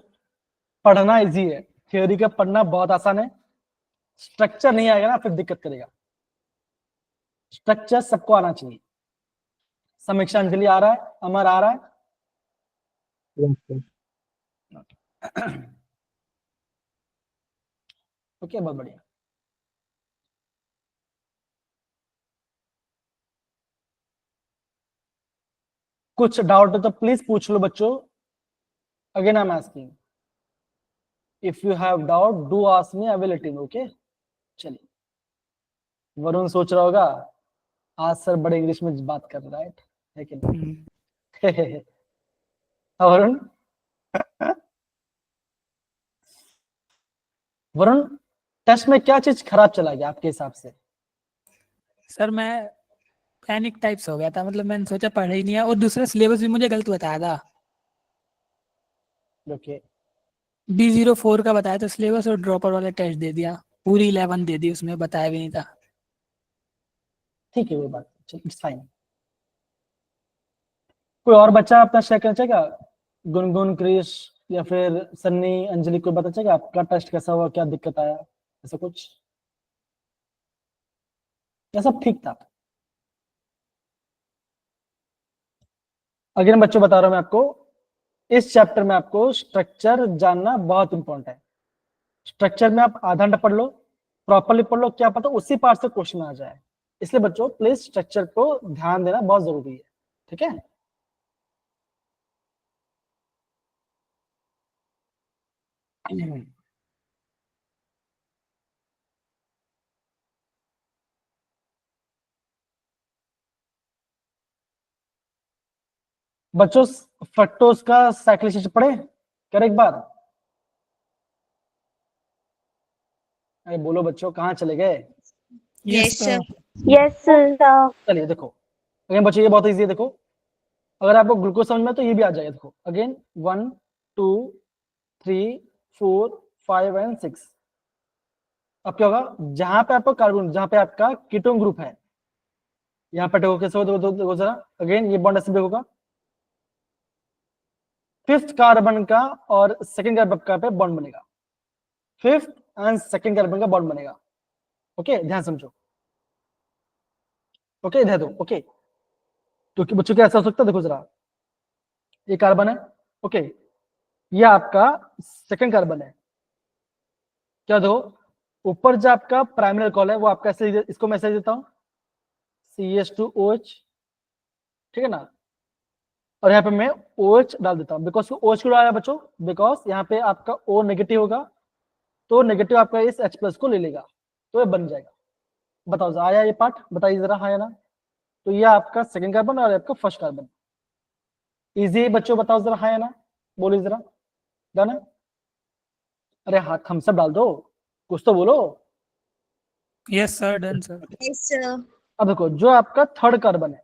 Speaker 1: पढ़ना इजी है, थ्योरी का पढ़ना बहुत आसान है, स्ट्रक्चर नहीं आएगा ना फिर दिक्कत करेगा। स्ट्रक्चर सबको आना चाहिए। समीक्षा अंजलि आ रहा है, अमर आ रहा है,
Speaker 4: Yes, sir.
Speaker 1: ओके, बहुत बढ़िया। कुछ डाउट हो तो प्लीज पूछ लो बच्चों, again I am asking, if you have doubt do ask me, I will let you know, okay. चलिए, वरुण सोच रहा होगा आज सर बड़े इंग्लिश में बात कर रहा है कि नहीं। वरुण, वरुण, टेस्ट में क्या चीज खराब चला गया आपके हिसाब से?
Speaker 3: सर मैं पैनिक टाइप्स हो गया था, मतलब मैंने सोचा पढ़ा ही नहीं है, और दूसरा सिलेबस भी मुझे गलत बताया था।
Speaker 1: ओके,
Speaker 3: B04 का बताया था सिलेबस, और ड्रॉपर वाला टेस्ट दे दिया, पूरी 11 दे दी, उसमें बताया भी नहीं था।
Speaker 1: ठीक है, कोई बात, इट्स फाइन। कोई और बच्चा अपना शेयर करना चाहेगा, गुनगुन, क्रिश या फिर सन्नी, अंजलि, को बता चाहेगा आपका टेस्ट कैसा हुआ, क्या दिक्कत आया, ऐसा कुछ, या सब ठीक था? अगेन बच्चों बता रहा हूं मैं आपको, इस चैप्टर में आपको स्ट्रक्चर जानना बहुत इंपॉर्टेंट है। स्ट्रक्चर में आप आधा घंटा पढ़ लो, प्रॉपरली पढ़ लो, क्या पता उसी पार्ट से क्वेश्चन आ जाए। इसलिए बच्चों प्लीज स्ट्रक्चर को ध्यान देना बहुत जरूरी है, ठीक है। बच्चों फ्रक्टोज का साइक्लिक स्ट्रक्चर पढ़े कर एक बार। अरे बोलो बच्चों, कहाँ चले गए?
Speaker 2: Yes, sir.
Speaker 6: Yes, sir.
Speaker 1: चलिए देखो अगेन बच्चों, ये बहुत इजी है। देखो अगर आपको ग्लूकोज समझ में है तो ये भी आ जाएगा। देखो अगेन 1 2 3 4 5 एंड 6। अब क्या होगा, जहां पे आपका कार्बन, जहां पे आपका कीटोन ग्रुप है, यहाँ पे देखो कैसे होगा, देखो जरा अगेन ये बॉन्ड ऐसे ब्रेक होगा, फिफ्थ कार्बन का और सेकंड कार्बन का पे बॉन्ड बनेगा, फिफ्थ एंड सेकंड कार्बन का बॉन्ड बनेगा। ओके ध्यान समझो, ओके ध्यान दो। ओके तो बच्चों क्या ऐसा हो सकता है, देखो जरा ये कार्बन है, ओके ये आपका सेकंड कार्बन है। क्या दो ऊपर जो आपका प्राइमरी अल्कोहल है वो आपका ऐसे, इसको मैं ऐसे देता हूं CH2OH, ठीक है ना, और यहाँ पे मैं OH डाल देता हूँ। बिकॉज OH क्यों डाला बच्चों, बिकॉज यहाँ पे आपका O नेगेटिव होगा तो नेगेटिव आपका इस H+ को ले लेगा तो ये बन जाएगा। बताओ जरा आया ये पार्ट, बताइए जरा हाँ या ना। तो ये आपका सेकंड कार्बन और आपका फर्स्ट कार्बन। इजी बच्चों, बताओ जरा हाँ या ना, बोलिए जरा। डन है? अरे हाँ थम्स अप डाल दो, कुछ तो बोलो।
Speaker 3: Yes sir, done sir.
Speaker 2: Yes, sir.
Speaker 1: अब देखो जो आपका थर्ड कार्बन है,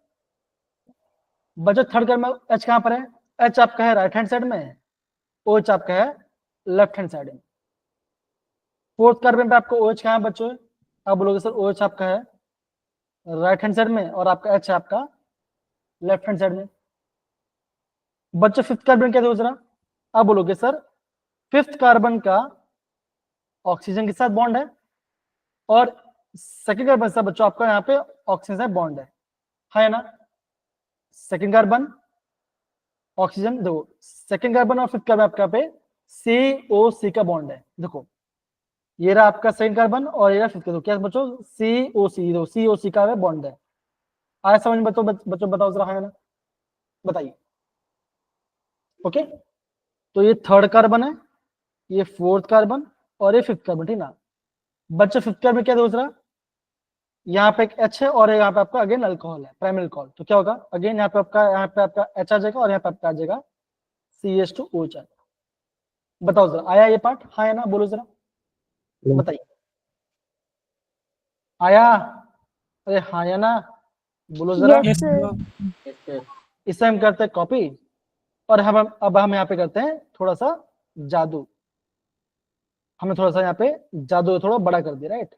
Speaker 1: बच्चों थर्ड कार्बन H कहाँ पर है, H आपका है राइट हैंड साइड में, OH आपका है लेफ्ट हैंड साइड में। फोर्थ कार्बन पे आपका OH कहाँ है बच्चों, आप बोलोगे सर OH आपका है राइट हैंड साइड में और आपका H आपका लेफ्ट हैंड साइड में। बच्चों फिफ्थ कार्बन क्या है जरा, आप बोलोगे सर फिफ्थ कार्बन का ऑक्सीजन के साथ बॉन्ड है और सेकंड कार्बन से बच्चों आपका यहाँ पे ऑक्सीजन से बॉन्ड है ना। सेकंड कार्बन ऑक्सीजन, देखो सेकंड कार्बन और फिफ्थ कार्बन आपका पे COC का बॉन्ड है। देखो ये रहा आपका सेकंड कार्बन और ये रहा फिफ्थ कार्बन, क्या है बच्चों COC, देखो COC का बॉन्ड है। आया समझ में बच्चों बताओ जरा है ना, बताइए। ओके तो ये थर्ड कार्बन है, ये फोर्थ कार्बन और ये फिफ्थ कार्बन, ठीक ना। बच्चों फिफ्थ कार्बन क्या है दूसरा, यहाँ पे एक H है और यहाँ पे आपका अगेन अल्कोहल है, प्राइमरी अल्कोहल। तो क्या होगा अगेन यहाँ पे आपका H आ जाएगा और यहाँ पे आपका आ जाएगा CH2OH आएगा। बताओ जरा आया ये पार्ट, हाँ या ना, बोलो जरा बताइए। आया, अरे हाँ या ना, बोलो जरा।
Speaker 6: Yes,
Speaker 3: yes
Speaker 6: sir.
Speaker 5: Yes, sir.
Speaker 1: इसे हम करते हैं कॉपी और अब हम यहाँ पे करते हैं थोड़ा सा जादू। हमने थोड़ा सा यहाँ पे जादू थोड़ा बड़ा कर दिया, राइट।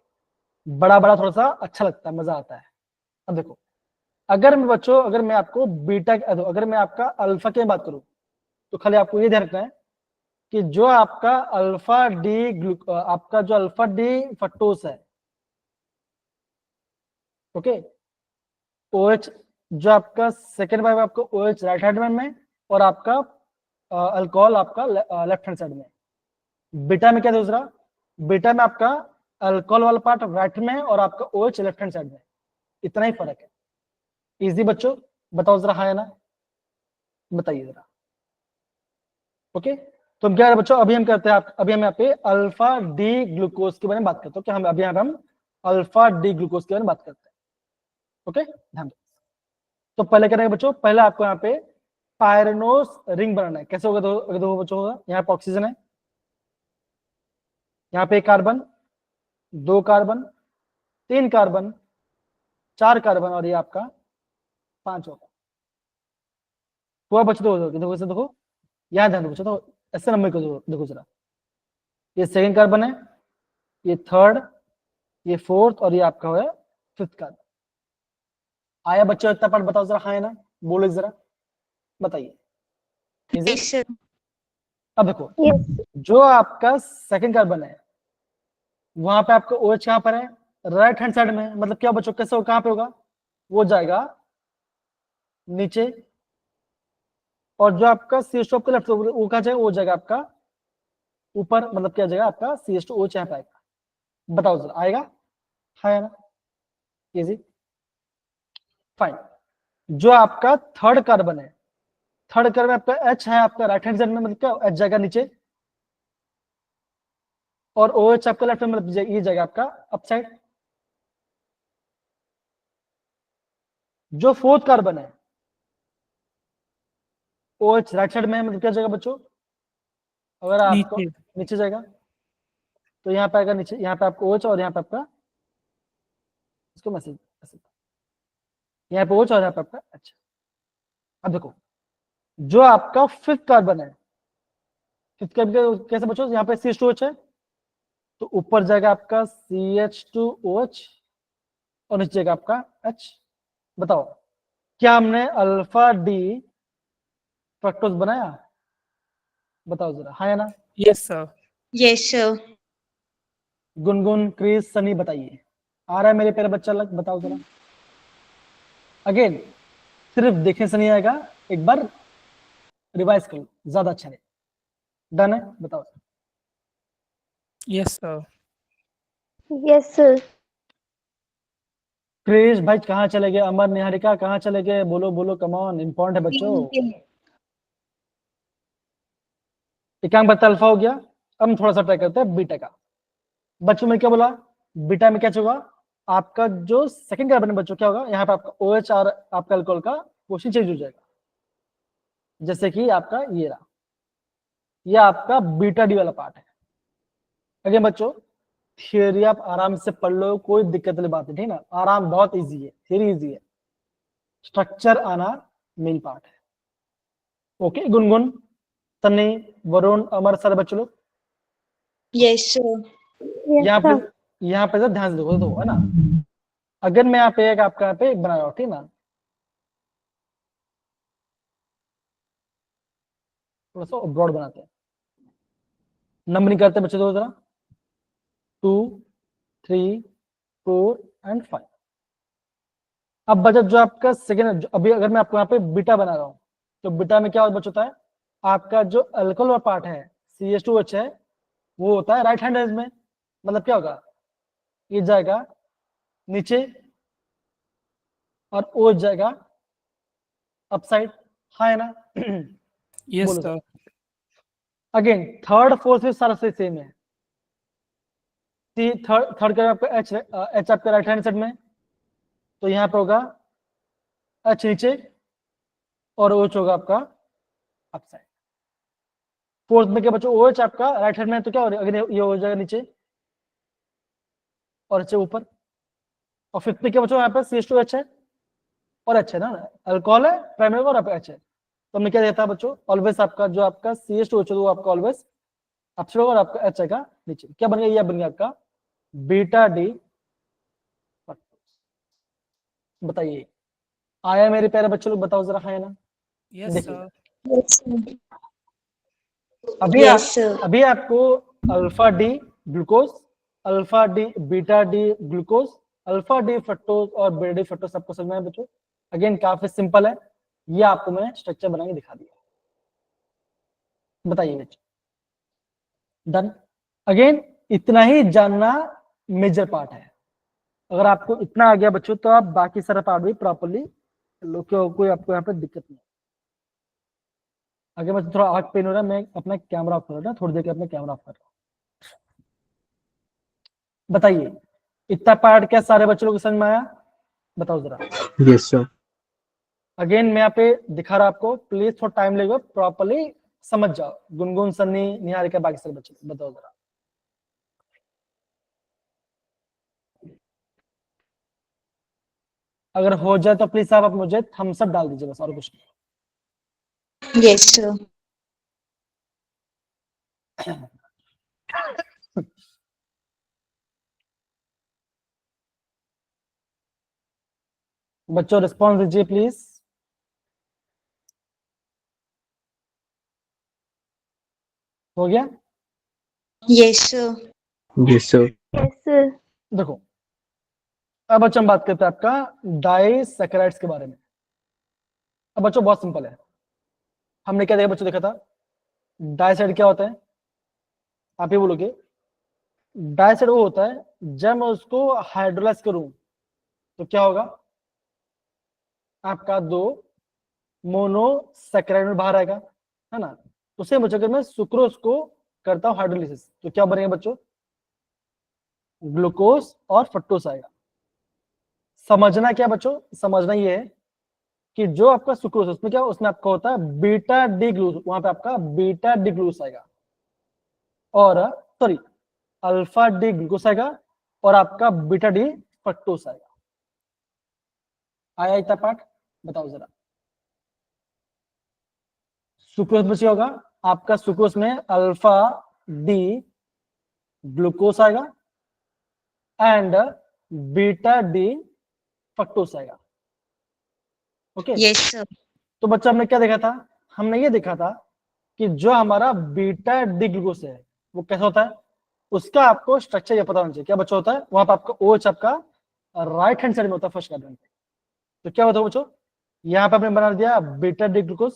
Speaker 1: बड़ा बड़ा थोड़ा सा अच्छा लगता है, मजा आता है। अब देखो अगर मैं बच्चों, अगर मैं आपको बीटा, अगर मैं आपका अल्फा की बात करूं तो खाली आपको ये ध्यान रखना है कि जो आपका आपका जो अल्फा डी फक्टोस है, ओके, OH जो आपका सेकेंड बार आपका OH राइट हैंड में और आपका अल्कोहल आपका लेफ्ट हैंड साइड में। बीटा में क्या दूसरा, बीटा में आपका अल्कोहल वाला पार्ट राइट में और आपका OH लेफ्ट हैंड साइड में, इतना ही फर्क है। इजी बच्चों, बताओ जरा हाँ या ना, बताइए जरा। ओके तो हम क्या है बच्चों, अभी हम करते हैं अभी हम यहाँ पे अल्फा डी ग्लूकोज के बारे में बात करते हैं। क्या हम अभी यहाँ पे हम अल्फा डी ग्लूकोज के बारे में बात करते हैं। ओके ध्यान दो। तो पहले क्या रहेगा बच्चों, पहले आपको यहाँ पे पायरेनोस रिंग बनाना है। कैसे होगा दो बच्चों, होगा यहाँ पे ऑक्सीजन है, यहाँ पे एक कार्बन, दो कार्बन, तीन कार्बन, चार कार्बन और ये आपका पांच होगा। हुआ बच्चों, देखो देखो यहाँ ध्यान दो बच्चों, तो ऐसे नंबर को देखो जरा, ये सेकंड कार्बन है, ये थर्ड, ये फोर्थ और ये आपका है फिफ्थ कार्बन। आया बच्चों इतना पार्ट, बताओ जरा हाँ है ना, बोलो जरा बताइए। Easy?
Speaker 2: Yes, sir.
Speaker 1: अब देखो
Speaker 6: Yes.
Speaker 1: जो आपका सेकंड कार्बन है वहां पे आपका OH कहां पर है, राइट हैंड साइड में। मतलब क्या बच्चों, कैसे कहां पे होगा, वो जाएगा नीचे, और जो आपका CH2 आपका लेफ्ट, वो कहा जाएगा, वो जाएगा आपका ऊपर। मतलब क्या जाएगा आपका CH2OH यहाँ पे आएगा। बताओ जरा आएगा हाँ या ना, इजी फाइन। जो आपका थर्ड कार्बन है, थर्ड कार्बन आपका H है आपका राइट हैंड साइड में, मतलब क्या H जाएगा नीचे और OH आपका लेफ्ट में, मतलब ये जाएगा आपका अप साइड। जो फोर्थ कार्बन है OH राइट साइड में है, मतलब क्या जाएगा बच्चों? अगर आपको
Speaker 3: नीचे
Speaker 1: नीचे जाएगा तो यहाँ पे आएगा नीचे, यहाँ पे आपको OH और यहाँ पे आपका इसको मैसेज, यहाँ पे OH और यहाँ पे आपका अच्छा। अब देखो जो आपका 5th कार्बन है, 5th कार्बन कैसे बच्चों? यहाँ पे CH2OH है तो ऊपर जाएगा आपका CH2OH और नीचे जाएगा आपका H। बताओ क्या हमने अल्फा डी फ्रक्टोज बनाया? बताओ जरा, हाँ या ना?
Speaker 3: Yes sir
Speaker 2: Yes, sir.
Speaker 1: Gungun, Kris, Sunny बताइए, आ रहा है मेरे प्यारे बच्चा लग? बताओ जरा। अगेन सिर्फ देखने से नहीं आएगा, एक बार रिवाइज कर लो, ज्यादा अच्छा रहेगा। डन है? बताओ।
Speaker 3: Yes sir
Speaker 6: Yes, sir.
Speaker 1: Kris भाई कहाँ चले गए? अमर, निहारिका कहाँ चले गए? बोलो बोलो, कमॉन, इंपॉर्टेंट है बच्चों। एक काम करते अल्फा हो गया, अब हम थोड़ा सा ट्राई करते हैं बीटा का। बच्चों में क्या बोला? बीटा में क्या होगा? आपका जो सेकंड कार्बन है बच्चों क्या होगा? यहाँ पे आपका OH और आपका अल्कोहल का पोजीशन चेंज हो जाएगा, जैसे कि आपका ये रहा, ये आपका बीटा डी वाला पार्ट है। अगेन बच्चों थियरी आप आराम से पढ़ लो, कोई दिक्कत वाली बात नहीं, ठीक ना? आराम, बहुत इजी है, थियरी इजी है, स्ट्रक्चर आना मेन पार्ट है। ओके गुनगुन, सन्नी, वरुण, अमर, सारे बच्चों लोग
Speaker 2: Yes, sir.
Speaker 6: Yes,
Speaker 1: यहाँ
Speaker 6: sir.
Speaker 1: पे, यहाँ पे जरा ध्यान से देखो तो है ना। अगर मैं यहाँ पे एक आपका यहाँ पे एक बना रहा हूँ, ठीक ना, थोड़ा सा ब्रॉड बनाते हैं, नंबरिंग करते हैं बच्चे, दो जरा 2 3 4 एंड 5। अब बजट जो आपका सेकेंड, अभी अगर मैं आपको यहाँ पे बीटा बना रहा हूँ तो बीटा में क्या होता है? आपका जो अल्कोहल वाला पार्ट है CH2OH है वो होता है राइट हैंड में, मतलब क्या होगा? ये जाएगा नीचे और OH जाएगा अपसाइड, हाँ है ना?
Speaker 3: यस
Speaker 1: बोलो
Speaker 3: सर
Speaker 1: अगेन थर्ड फोर्थ में सारा से सेम है। थर्ड का आपका H आपका राइट हैंड साइड में, तो यहाँ पे होगा H नीचे और OH होगा आपका अपसाइड। फोर्थ में क्या बच्चों? OH आपका राइट हैंड में, तो क्या हो रहा है? अगर ये हो जाएगा नीचे और H ऊपर। और फिफ्थ में क्या बच्चों? यहाँ पे CH2H है और H है ना, अल्कोहल है प्राइमरी और H है, तो हमने क्या देता है बच्चों? ऑलवेज आपका जो आपका CH2OH है वो आपका ऑलवेज अपसाइड और आपका H आएगा नीचे। क्या बन गया? ये बन गया आपका बीटा डी। बताइए आया मेरे प्यारे बच्चों लोग? बताओ जरा, हाँ या ना?
Speaker 3: यस
Speaker 1: देखिए
Speaker 3: सर
Speaker 2: Yes, sir.
Speaker 1: अभी
Speaker 2: Yes, sir.
Speaker 1: अभी आपको alpha D glucose, alpha D beta D glucose, alpha D fructose और बीटा डी फ्रक्टोज सबको समझना है बच्चों। अगेन काफी सिंपल है, ये आपको मैं स्ट्रक्चर बना के दिखा दिया। बताइए बच्चों, डन? अगेन इतना ही जानना मेजर पार्ट है। अगर आपको इतना आ गया बच्चों तो आप बाकी सारा पार्ट भी प्रॉपरली लो, कोई आपको यहाँ पे दिक्कत नहीं। अगर मैं थोड़ा आंख पेन हो रहा है, मैं अपना कैमरा ऑफ कर रहा हूँ, थोड़ी देर के अपना कैमरा ऑफ कर रहा हूँ। बताइए इतना पार्ट क्या सारे बच्चों को समझ में आया? बताओ जरा।
Speaker 4: Yes, sir.
Speaker 1: अगेन मैं यहाँ पे दिखा रहा आपको, प्लीज थोड़ा टाइम लगेगा, प्रॉपरली समझ जाओ। गुनगुन, सन्नी, निहारिका, बाकी सारे बच्चे बताओ जरा। अगर हो जाए तो प्लीज आप मुझे थम्स अप डाल दीजिए बस, और कुछ नहीं।
Speaker 2: Yes, sir. बच्चों रिस्पॉन्स दीजिए प्लीज। हो गया? Yes, sir.
Speaker 4: Yes, sir.
Speaker 6: Yes, sir.
Speaker 1: देखो अब बच्चों हम बात करते हैं आपका डाइसैकेराइड्स के बारे में। अब बच्चों बहुत सिंपल है, हमने क्या देखा बच्चों? देखा था डाइसैकेराइड क्या होता है? आप ही बोलोगे डाइसैकेराइड वो होता है जब मैं उसको हाइड्रोलाइज करूं तो क्या होगा? आपका दो मोनोसैकेराइड में बाहर आएगा, है ना? उसे बच्चों मैं सुक्रोज को करता हूं हाइड्रोलिसिस तो क्या बनेगा बच्चों? ग्लूकोज और फ्रक्टोज आएगा। समझना क्या बच्चों? समझना ये है कि जो आपका सुक्रोज है उसमें क्या उसमें आपका होता है बीटा डी ग्लूकोज, वहां पे आपका बीटा डी ग्लूकोज आएगा और सॉरी अल्फा डी ग्लूकोज आएगा और आपका बीटा डी फ्रक्टोज आएगा। आया इतना पार्ट? बताओ जरा। सुक्रोज में क्या होगा आपका, सुक्रोज में अल्फा डी ग्लूकोज आएगा एंड बीटा डी फ्रक्टोज आएगा। Okay
Speaker 2: Yes, sir.
Speaker 1: तो बच्चा हमने क्या देखा था, हमने ये देखा था कि जो हमारा बीटा डी ग्लूकोज है वो कैसा होता है, उसका आपको स्ट्रक्चर ये पता होना चाहिए। क्या बच्चा होता है, वहां पर आपका OH आपका राइट हैंड साइड में होता है फर्स्ट कार्बन पे। तो क्या होता है बच्चों, यहाँ पे आपने बना दिया बीटा डी ग्लूकोज।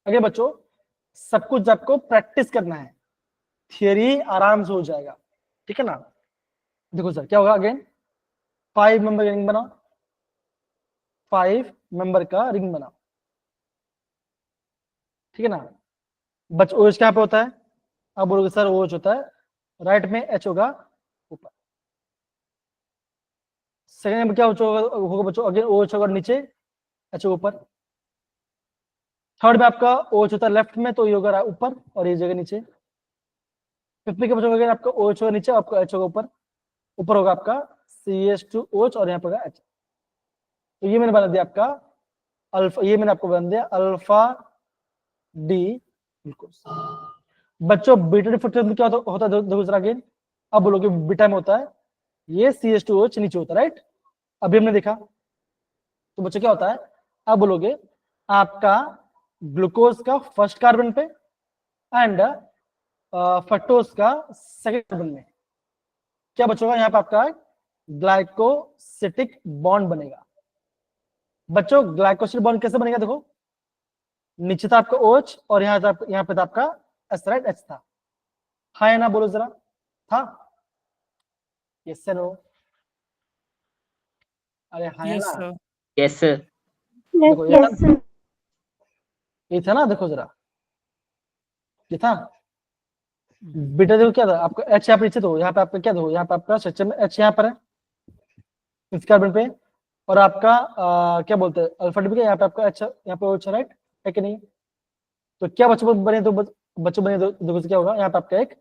Speaker 1: अगे बच्चों सब कुछ आपको प्रैक्टिस करना है, थियरी आराम से हो जाएगा, ठीक है ना। देखो सर क्या होगा, अगेन 5 मेंबर रिंग बनाओ, 5 मेंबर का रिंग बनाओ, ठीक है ना। बच्चों OH कहाँ पे होता है, अब बोलोगे सर OH होता है राइट में, H होगा ऊपर। सेकंड में क्या होगा बच्चों, अगेन OH होगा नीचे, H होगा ऊपर। थर्ड में आपका OH होता है लेफ्ट में, तो ये होगा ऊपर और ये जगह नीचे। फिफ्थ में क्या बच्चों, अगेन आपका OH होगा नीचे, आपका H होगा ऊपर। ऊपर होगा आपका CH2OH और यहाँ पर होगा H। तो ये मैंने बना दिया आपका अल्फा, ये मैंने आपको बना दिया अल्फा डी ग्लूकोज। बच्चों बीटा डी फ्रक्टोज में क्या होता है देखो जरा अगेन। अब बोलोगे बीटा में होता है ये CH2OH नीचे होता है, राइट। अभी हमने देखा। तो बच्चों क्या होता है, अब बोलोगे आपका ग्लूकोज का फर्स्ट कार्बन पे एंड फ्रक्टोज का सेकंड कार्बन में क्या बच्चों का, यहाँ पे आपका ग्लाइकोसिटिक बॉन्ड बनेगा। बच्चों ग्लाइकोसिटिक बॉन्ड कैसे बनेगा, देखो नीचे था आपका OH और यहाँ पे था आपका S, राइट, H था। हाँ या ना बोलो जरा, था? Yes no? अरे हाँ या
Speaker 3: यस
Speaker 1: ना?
Speaker 3: सर।
Speaker 5: Yes sir.
Speaker 6: Yes,
Speaker 1: देखो ये
Speaker 6: yes, sir.
Speaker 1: ये था ना, देखो जरा ये था बेटा। देखो क्या था आपका H यहाँ पे नीचे, तो यहाँ पे आपका क्या, देखो यहाँ पे आपका स्ट्रक्चर में H यहाँ पर है इस कार्बन पे, और आपका क्या बोलते हैं अल्फा डी, यहाँ पे आपका H यहाँ पे OH, राइट है कि नहीं। तो क्या बच्चों बने, तो बच्चों बने देखो क्या होगा, यहाँ पे आपका एक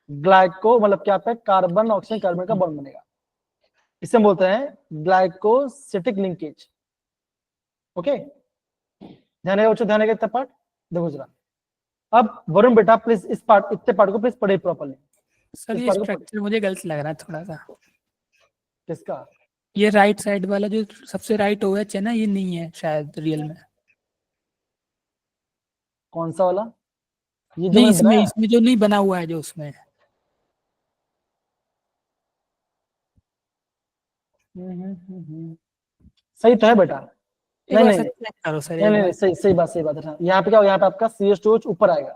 Speaker 1: ग्लाइको मतलब क्या पे कार्बन ऑक्सीजन कार्बन का बॉन्ड बनेगा, इसे हम बोलते हैं ग्लाइकोसिटिक लिंकेज। ओके ध्यान रखो बच्चों, ध्यान रखो इतना पार्ट। देखो जरा अब वरुण बेटा प्लीज इस पार्ट, इतने पार्ट को प्लीज पढ़े प्रॉपर्ली।
Speaker 3: सर
Speaker 1: इस
Speaker 3: ये
Speaker 1: बारे को
Speaker 3: स्ट्रक्चर मुझे गलत लग रहा है थोड़ा सा।
Speaker 1: किसका?
Speaker 3: ये राइट साइड वाला जो सबसे राइट OH है ना, ये नहीं है शायद रियल में।
Speaker 1: कौन सा वाला? ये जो
Speaker 3: नहीं
Speaker 1: मैंने
Speaker 3: इसमें
Speaker 1: बनाया?
Speaker 3: इसमें जो नहीं बना हुआ है जो उसमें है।
Speaker 1: सही तो है बेटा।
Speaker 3: एक
Speaker 1: नहीं
Speaker 3: बार
Speaker 1: नहीं
Speaker 3: सर चेक करो सर
Speaker 1: नहीं
Speaker 3: एक
Speaker 1: नहीं
Speaker 3: बार।
Speaker 1: सही सही बात है। यहाँ पे क्या होगा, यहाँ पे आपका CH2OH ऊपर आएगा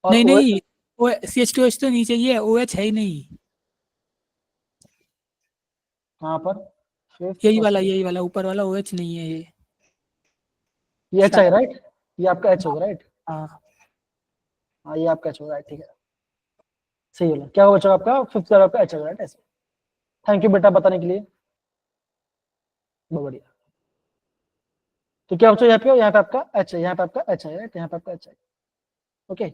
Speaker 1: और
Speaker 3: नहीं
Speaker 1: OH
Speaker 3: नहीं, वो CH2H तो नीचे ही है, OH है ही नहीं।
Speaker 1: कहाँ पर?
Speaker 3: यही वाला ऊपर वाला OH नहीं है ये।
Speaker 1: ये H है, राइट, ये आपका H होगा, राइट।
Speaker 3: हाँ
Speaker 1: हाँ ये आपका H होगा, ठीक है सही बोला। क्या होगा बच्चों आपका फिफ्थ का आपका H होगा, राइट ऐसे। थैंक यू बेटा बताने के लिए, बहुत बढ़िया। तो क्या बच्चों यहाँ पे आपका H है, यहाँ पे आपका H है, राइट, यहाँ पे आपका H है। ओके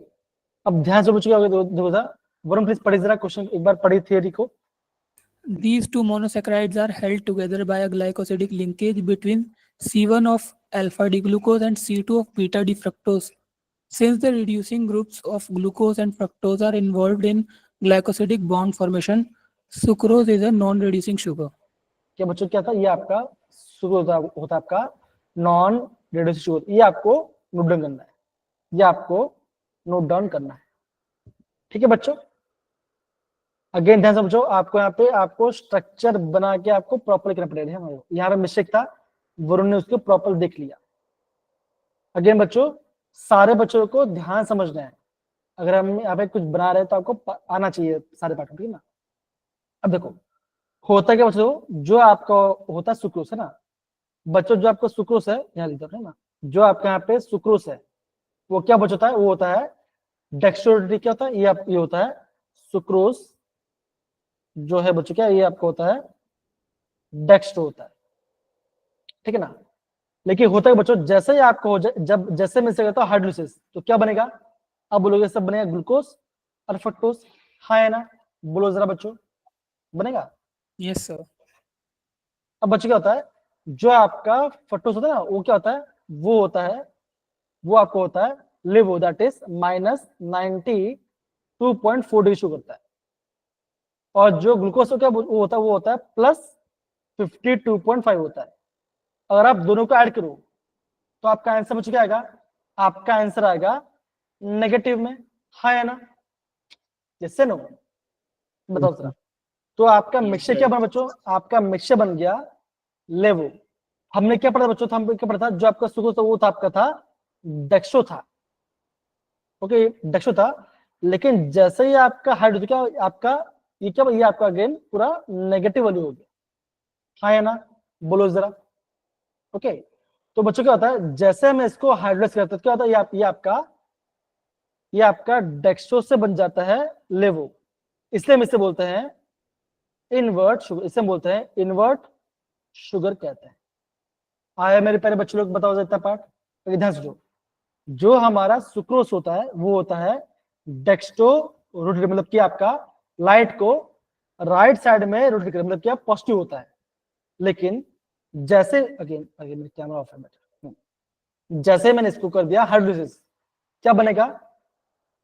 Speaker 1: अब ध्यान से पूछिए देखो जरा, वरुण प्लीज पढ़िए जरा क्वेश्चन एक बार, पढ़ी थियरी को।
Speaker 3: These two monosaccharides are held together by a glycosidic linkage between C1 of alpha D glucose and C2 of beta D fructose. Since the reducing groups of glucose and fructose are involved in glycosidic bond formation, sucrose is a non-reducing sugar.
Speaker 1: क्या बच्चों क्या था, ये आपका sugar होता है आपका non reducing sugar. ये आपको नोट डाउन करना है, ये आपको नोट डाउन करना है, ठीक है बच्चों। अगेन ध्यान से बच्चों, आपको यहाँ पे आपको स्ट्रक्चर बना के आपको प्रॉपर करना पड़ेगा। यहाँ पे मिस्टेक था, वरुण ने उसको प्रॉपर देख लिया। अगेन बच्चों सारे बच्चों को ध्यान समझना है, अगर हम यहाँ पे कुछ बना रहे हैं तो आपको आना चाहिए सारे पार्ट, ठीक है ना। अब देखो होता क्या बच्चों, जो आपका होता है सुक्रोस है ना बच्चों, जो आपका सुक्रोस है यहाँ लिख दो ना, जो आपके यहाँ पे सुक्रोस है वो क्या बच होता है, वो होता है डेक्स्ट्रोसिटी। क्या होता है ये होता है सुक्रोस जो है बच्चों, क्या ये आपको होता है डेक्स्ट्रो होता है, ठीक है ना। लेकिन होता है बच्चों, जैसे ही आपको हो जाए, जब जैसे मैं से कहता हूँ हाइड्रोलिसिस, तो क्या बनेगा? अब बोलोगे सब बनेगा ग्लूकोज और फ्रक्टोज, हाँ है ना? बोलो जरा बच्चों, बनेगा?
Speaker 3: Yes, sir.
Speaker 1: अब बच्चों क्या होता है, जो आपका फ्रक्टोज होता है ना, वो क्या होता है, वो आपको होता है लिवो, दैट इज -92.4 डिग्री शो करता है। और जो ग्लूकोज क्या वो होता है +52.5 होता है। अगर आप दोनों को ऐड करो तो आपका आंसर बच्चों क्या आएगा? आपका आंसर आएगा नेगेटिव में, हाँ है ना? जैसे नो, बताओ जरा। तो आपका मिक्सचर क्या बना बच्चों? आपका मिक्सचर बन गया लेवो। हमने क्या पढ़ा बच्चों? हमने क्या पढ़ा था? जो आपका सुक्रोज था वो था आपका था डेक्सो था, ओके डेक्सो था। लेकिन जैसे ही आपका हाइड्रोजन क्या आपका ये आपका अगेन पूरा नेगेटिव वैल्यू हो गया, हाँ है ना? बोलो जरा, ओके। तो बच्चों क्या होता है, जैसे मैं इसको हाइड्रोलाइज करता हूं क्या होता है, ये आपका डेक्सट्रोज से बन जाता है लेवो। इसलिए हम इसे बोलते हैं इनवर्ट शुगर, इसे हम बोलते हैं इनवर्ट शुगर कहते हैं। आया मेरे प्यारे बच्चे लोग, बताओ इतना पार्ट ध्यान से। जो हमारा सुक्रोज होता है वो होता है डेक्स्ट्रो रोटेट, मतलब कि आपका लाइट को राइट साइड में रोटेट कर, मतलब क्या पॉजिटिव होता है। लेकिन जैसे अगेन मेरा कैमरा ऑफ है बेटा, जैसे मैंने इसको कर दिया हाइड्रोलिसिस, क्या बनेगा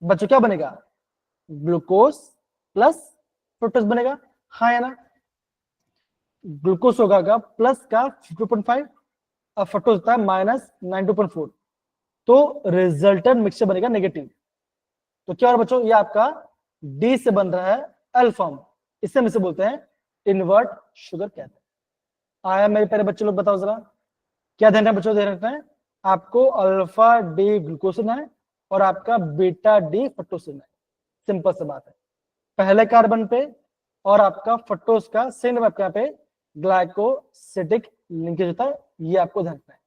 Speaker 1: बच्चों? क्या बनेगा? ग्लूकोज प्लस फ्रुक्टोज बनेगा, हाँ है ना? ग्लूकोज होगा प्लस का 52.5 और फ्रुक्टोज होता है -92.4, तो रिजल्टेंट मिक्सचर बनेगा नेगेटिव। तो क्या और बच्चों, ये आपका डी से बन रहा है एल फॉर्म, इसे हम इसे बोलते हैं इनवर्ट शुगर कहते हैं। आया मेरे प्यारे बच्चे लोग, बताओ जरा क्या ध्यान है बच्चों? ध्यान रखना है आपको, अल्फा डी ग्लूकोसिन है और आपका बीटा डी फ्रक्टोसिन है। सिंपल सी बात है, पहले कार्बन पे और आपका फ्रक्टोज का सेम आपके यहाँ पे ग्लाइकोसिडिक लिंकेज होता है, ये आपको ध्यान रखना है।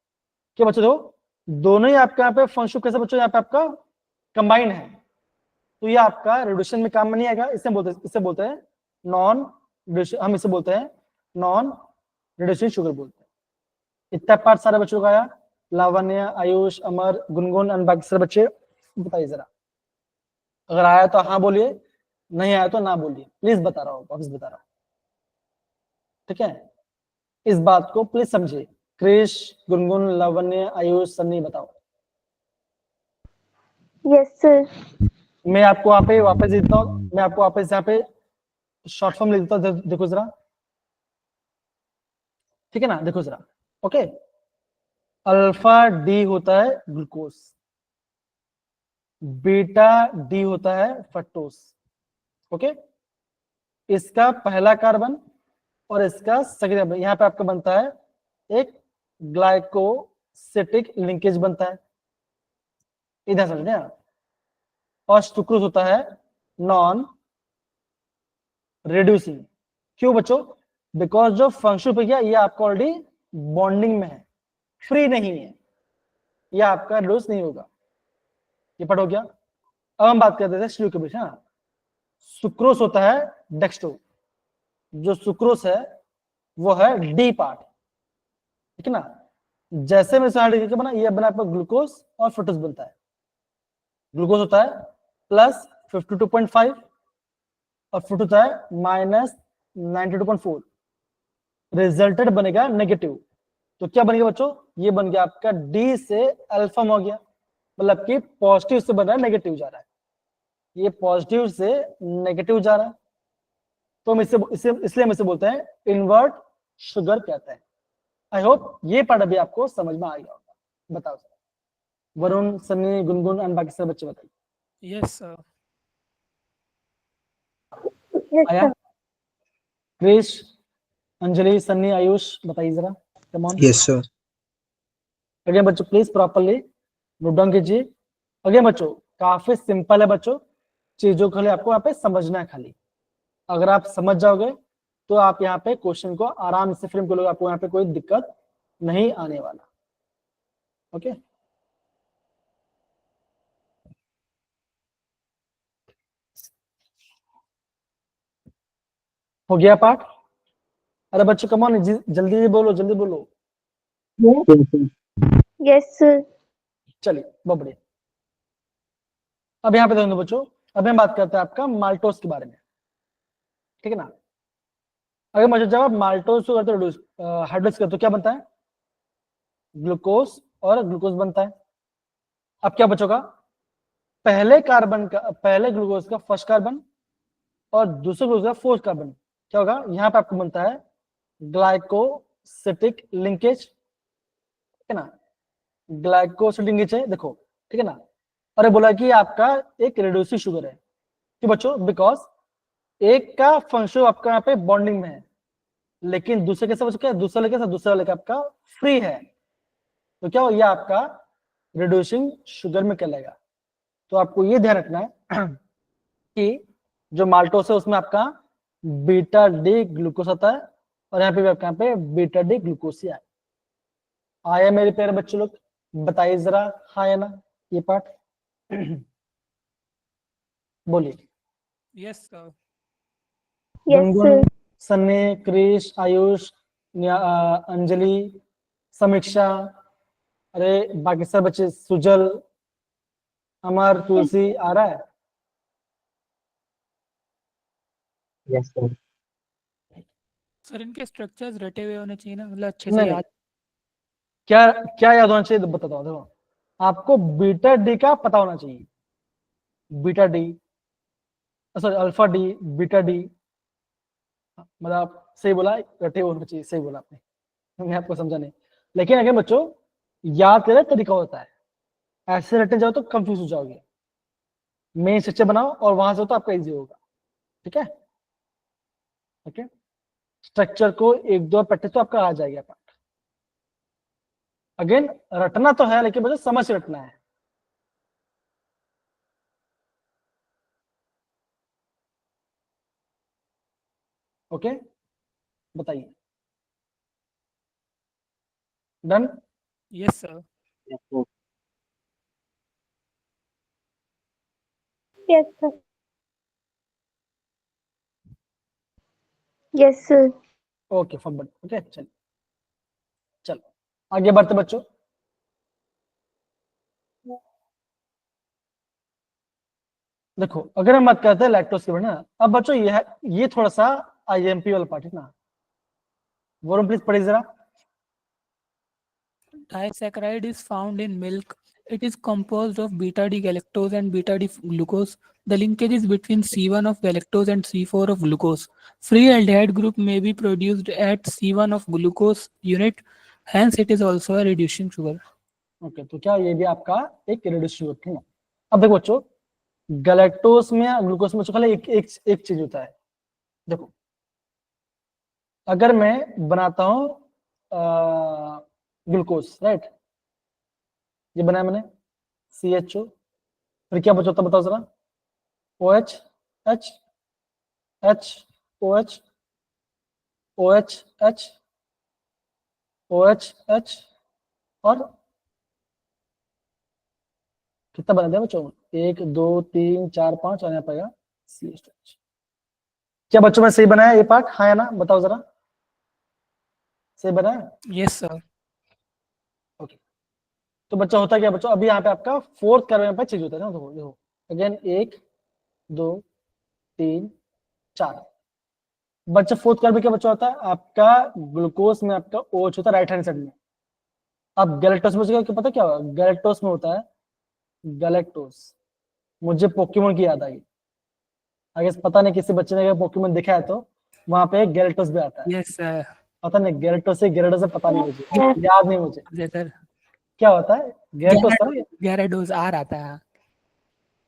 Speaker 1: क्या बच्चों दो दोनों ही आपके यहाँ पे फंक्शन कैसे बच्चों, यहाँ पे आपका कंबाइन है, तो ये आपका रिड्यूशन में काम में नहीं आएगा। इसे बोलते हैं नॉन रिड्यूशन, हम इसे बोलते हैं नॉन रिड्यूसिंग शुगर बोलते हैं। इतना पार्ट सारे बच्चों का आया? लावण्य, आयुष, अमर, गुनगुन और बाकी सारे बच्चे बताइए जरा, अगर आया तो हाँ बोलिए, नहीं आया तो ना बोलिए, प्लीज बता रहा हूँ, वापस बता रहा हूँ, ठीक है? इस बात को प्लीज समझिए। क्रिश, गुनगुन, लावण्य, आयुष, सन्नी बताओ।
Speaker 6: Yes, sir.
Speaker 1: मैं आपको वहां पे वापस देता हूँ, मैं आपको वापस यहाँ पे शॉर्ट फॉर्म लिख देता हूँ, देखो जरा, ठीक है ना? देखो जरा, ओके। अल्फा डी होता है ग्लूकोज, बीटा डी होता है फ्रक्टोज, ओके। इसका पहला कार्बन और इसका सेकेंड कार्बन, यहाँ पे आपका बनता है एक ग्लाइकोसिडिक लिंकेज बनता है, इधर समझे आप। और सुक्रोज होता है नॉन रिड्यूसिंग। क्यों बच्चों? बिकॉज जो फंक्शन पे गया ये आपका ऑलरेडी बॉन्डिंग में है, फ्री नहीं है, ये आपका रिड्यूस नहीं होगा। ये पढ़ हो गया। अब हम बात करते हैं स्लू के बीच, हाँ। सुक्रोज होता है डेक्स्ट्रो, जो सुक्रोज है वो है डी पार्ट, ठीक है ना? जैसे में से बना, ये बना आपका ग्लूकोज और फ्रुक्टोज बनता है। ग्लूकोज होता है +52.5 और फ्रुक्टोज होता है -92.4, रिजल्टेड बनेगा नेगेटिव। तो क्या बनेगा बच्चों? ये बन गया आपका डी से अल्फा हो गया, मतलब कि पॉजिटिव से बन रहा है नेगेटिव जा रहा है, ये पॉजिटिव से नेगेटिव जा रहा है, तो हम इसलिए हम इसे बोलते हैं इनवर्ट शुगर कहते हैं। आई होप ये पार्ट अभी आपको समझ में आ गया होगा। बताओ सर, वरुण, सन्नी, गुनगुन और बाकी सारे बच्चे बताइए।
Speaker 3: Yes, sir.
Speaker 6: Yes,
Speaker 1: आया?
Speaker 6: sir.
Speaker 1: क्रिश, अंजलि, सन्नी, आयुष बताइए जरा, come on.
Speaker 4: Yes, sir.
Speaker 1: Again बच्चों प्लीज प्रॉपरली नोट डाउन कीजिए। अगेन बच्चों काफी सिंपल है बच्चों, चीजों को खाली आपको यहाँ पे समझना है खाली। अगर आप समझ जाओगे तो आप यहाँ पे क्वेश्चन को आराम से फ्रेम कर लोगे, आपको यहाँ पे कोई दिक्कत नहीं आने वाला, ओके। हो गया पार्ट? अरे बच्चों कम ऑन, जल्दी बोलो, जल्दी बोलो।
Speaker 4: Yes, sir.
Speaker 6: Yes, sir.
Speaker 1: चलिए बहुत बढ़िया। अब यहाँ पे देखो बच्चों, अब हम बात करते हैं आपका माल्टोस के बारे में, ठीक है ना। अगर मुझे जब आप माल्टोस को करते हो हाइड्रोस करते हो क्या बनता है, ग्लूकोज और ग्लूकोज बनता है। अब क्या बचोगा, पहले कार्बन का, पहले ग्लूकोज का फर्स्ट कार्बन और दूसरे ग्लूकोज का फोर्थ कार्बन, क्या होगा यहाँ पे आपको बनता है ग्लाइकोसिटिक लिंकेज, ठीक है ना। ग्लाइकोसिटिक लिंकेज है देखो, ठीक है ना। और ये बोला कि आपका एक रेड्यूसिंग शुगर है, क्यों बच्चों, बिकॉज एक का फंक्शन आपका यहाँ पे बॉन्डिंग में है, लेकिन दूसरे के साथ क्या, दूसरा लेके साथ दूसरा लेके आपका फ्री है, तो क्या हो ये आपका रिड्यूसिंग शुगर में कहलाएगा। तो आपको ये ध्यान रखना है कि जो माल्टोस है उसमें आपका बीटा डी ग्लूकोज आता है, और यहाँ पे भी आपका यहाँ पे बीटा डी ग्लूकोज ही आया मेरे प्यारे बच्चों लोग, बताइए जरा हाँ या ना ये पार्ट बोलिए।
Speaker 3: Yes, sir.
Speaker 6: Yes,
Speaker 1: Gungun,
Speaker 6: sir.
Speaker 1: Sunny, Krrish, Ayush, Anjali, समीक्षा, अरे बाकी सब बच्चे, सुजल, अमर, तुलसी, आ रहा है।
Speaker 4: Yes, sir.
Speaker 3: सर इनके स्ट्रक्चर्स रटे हुए होने चाहिए ना, मतलब अच्छे से
Speaker 1: नहीं
Speaker 3: याद।
Speaker 1: क्या क्या याद होना चाहिए, बताता हूँ देखो, आपको बीटा डी का पता होना चाहिए, beta D, sorry alpha D, beta D, मतलब आप सही बोला, रटे होना चाहिए, सही बोला आपने, मैं आपको समझा नहीं। लेकिन अगर बच्चों याद करने का तरीका होता है, ऐसे रटने जाओ तो कंफ्यूज हो जाओगे, मेन स्ट्रक्चर बनाओ और वहां से हो तो आपका इजी होगा, ठीक है। ओके, स्ट्रक्चर को एक दो प्रैक्टिस तो आपका आ जाएगा पार्ट। अगेन रटना तो है, लेकिन बच्चों समझ के रटना है। ओके, बताइए, done.
Speaker 3: Yes, sir.
Speaker 4: Yes, sir.
Speaker 6: Yes, sir. Yes, sir.
Speaker 1: Okay forward, okay चलो चलो आगे बढ़ते बच्चों। देखो अगर हम बात करते हैं लैक्टोज के बारे में ना, अब बच्चों ये थोड़ा सा आईएमपी वाला पार्ट है ना, वरुण प्लीज पढ़िए जरा।
Speaker 3: Disaccharide is found in milk. It is composed of beta D galactose and beta D glucose. The linkage is between C1 of galactose and C4 of glucose. Free aldehyde group may be produced at C1 of glucose unit. Hence, it is also a reducing sugar.
Speaker 1: Okay, तो क्या ये भी आपका एक reduce sugar है ना। अब देखो बच्चों, गैलेक्टोज में ग्लूकोज में खाली एक चीज होता है। देखो अगर मैं बनाता हूं ग्लूकोज, राइट, ये बनाया मैंने CHO, फिर क्या बचा होता बताओ जरा, OH, H, H, OH, OH, H, OH, H, और कितना बना दिया बच्चों, 1 2 3 4 5, और यहाँ पाएगा CH। क्या बच्चों में सही बनाया ये पार्ट, हाँ या ना बताओ जरा, सही बनाया।
Speaker 3: Yes, sir.
Speaker 1: ओके, तो बच्चा होता क्या बच्चों, अभी यहाँ पे आपका फोर्थ कार्बन पे चेंज होता है ना, देखो देखो अगेन 1 2 3 4, बच्चा फोर्थ कार्बन क्या बच्चा होता है आपका, ग्लूकोज में आपका OH होता है राइट हैंड साइड में। अब गैलेक्टोस में क्या पता क्या होगा, गैलेक्टोस में होता है गैलेक्टोस, मुझे पोकेमोन की याद आई, अगर पता नहीं किसी बच्चे ने अगर पोकेमोन देखा है तो वहां पे गैलेक्टोस भी आता है,
Speaker 3: Yes, sir.
Speaker 1: पता नहीं गैलेक्टोस से गैरेडोस से पता नहीं मुझे, याद नहीं मुझे
Speaker 3: Yes, sir.
Speaker 1: क्या होता है, गैलेक्टोस था ना?
Speaker 3: Gyarados आ रहा था।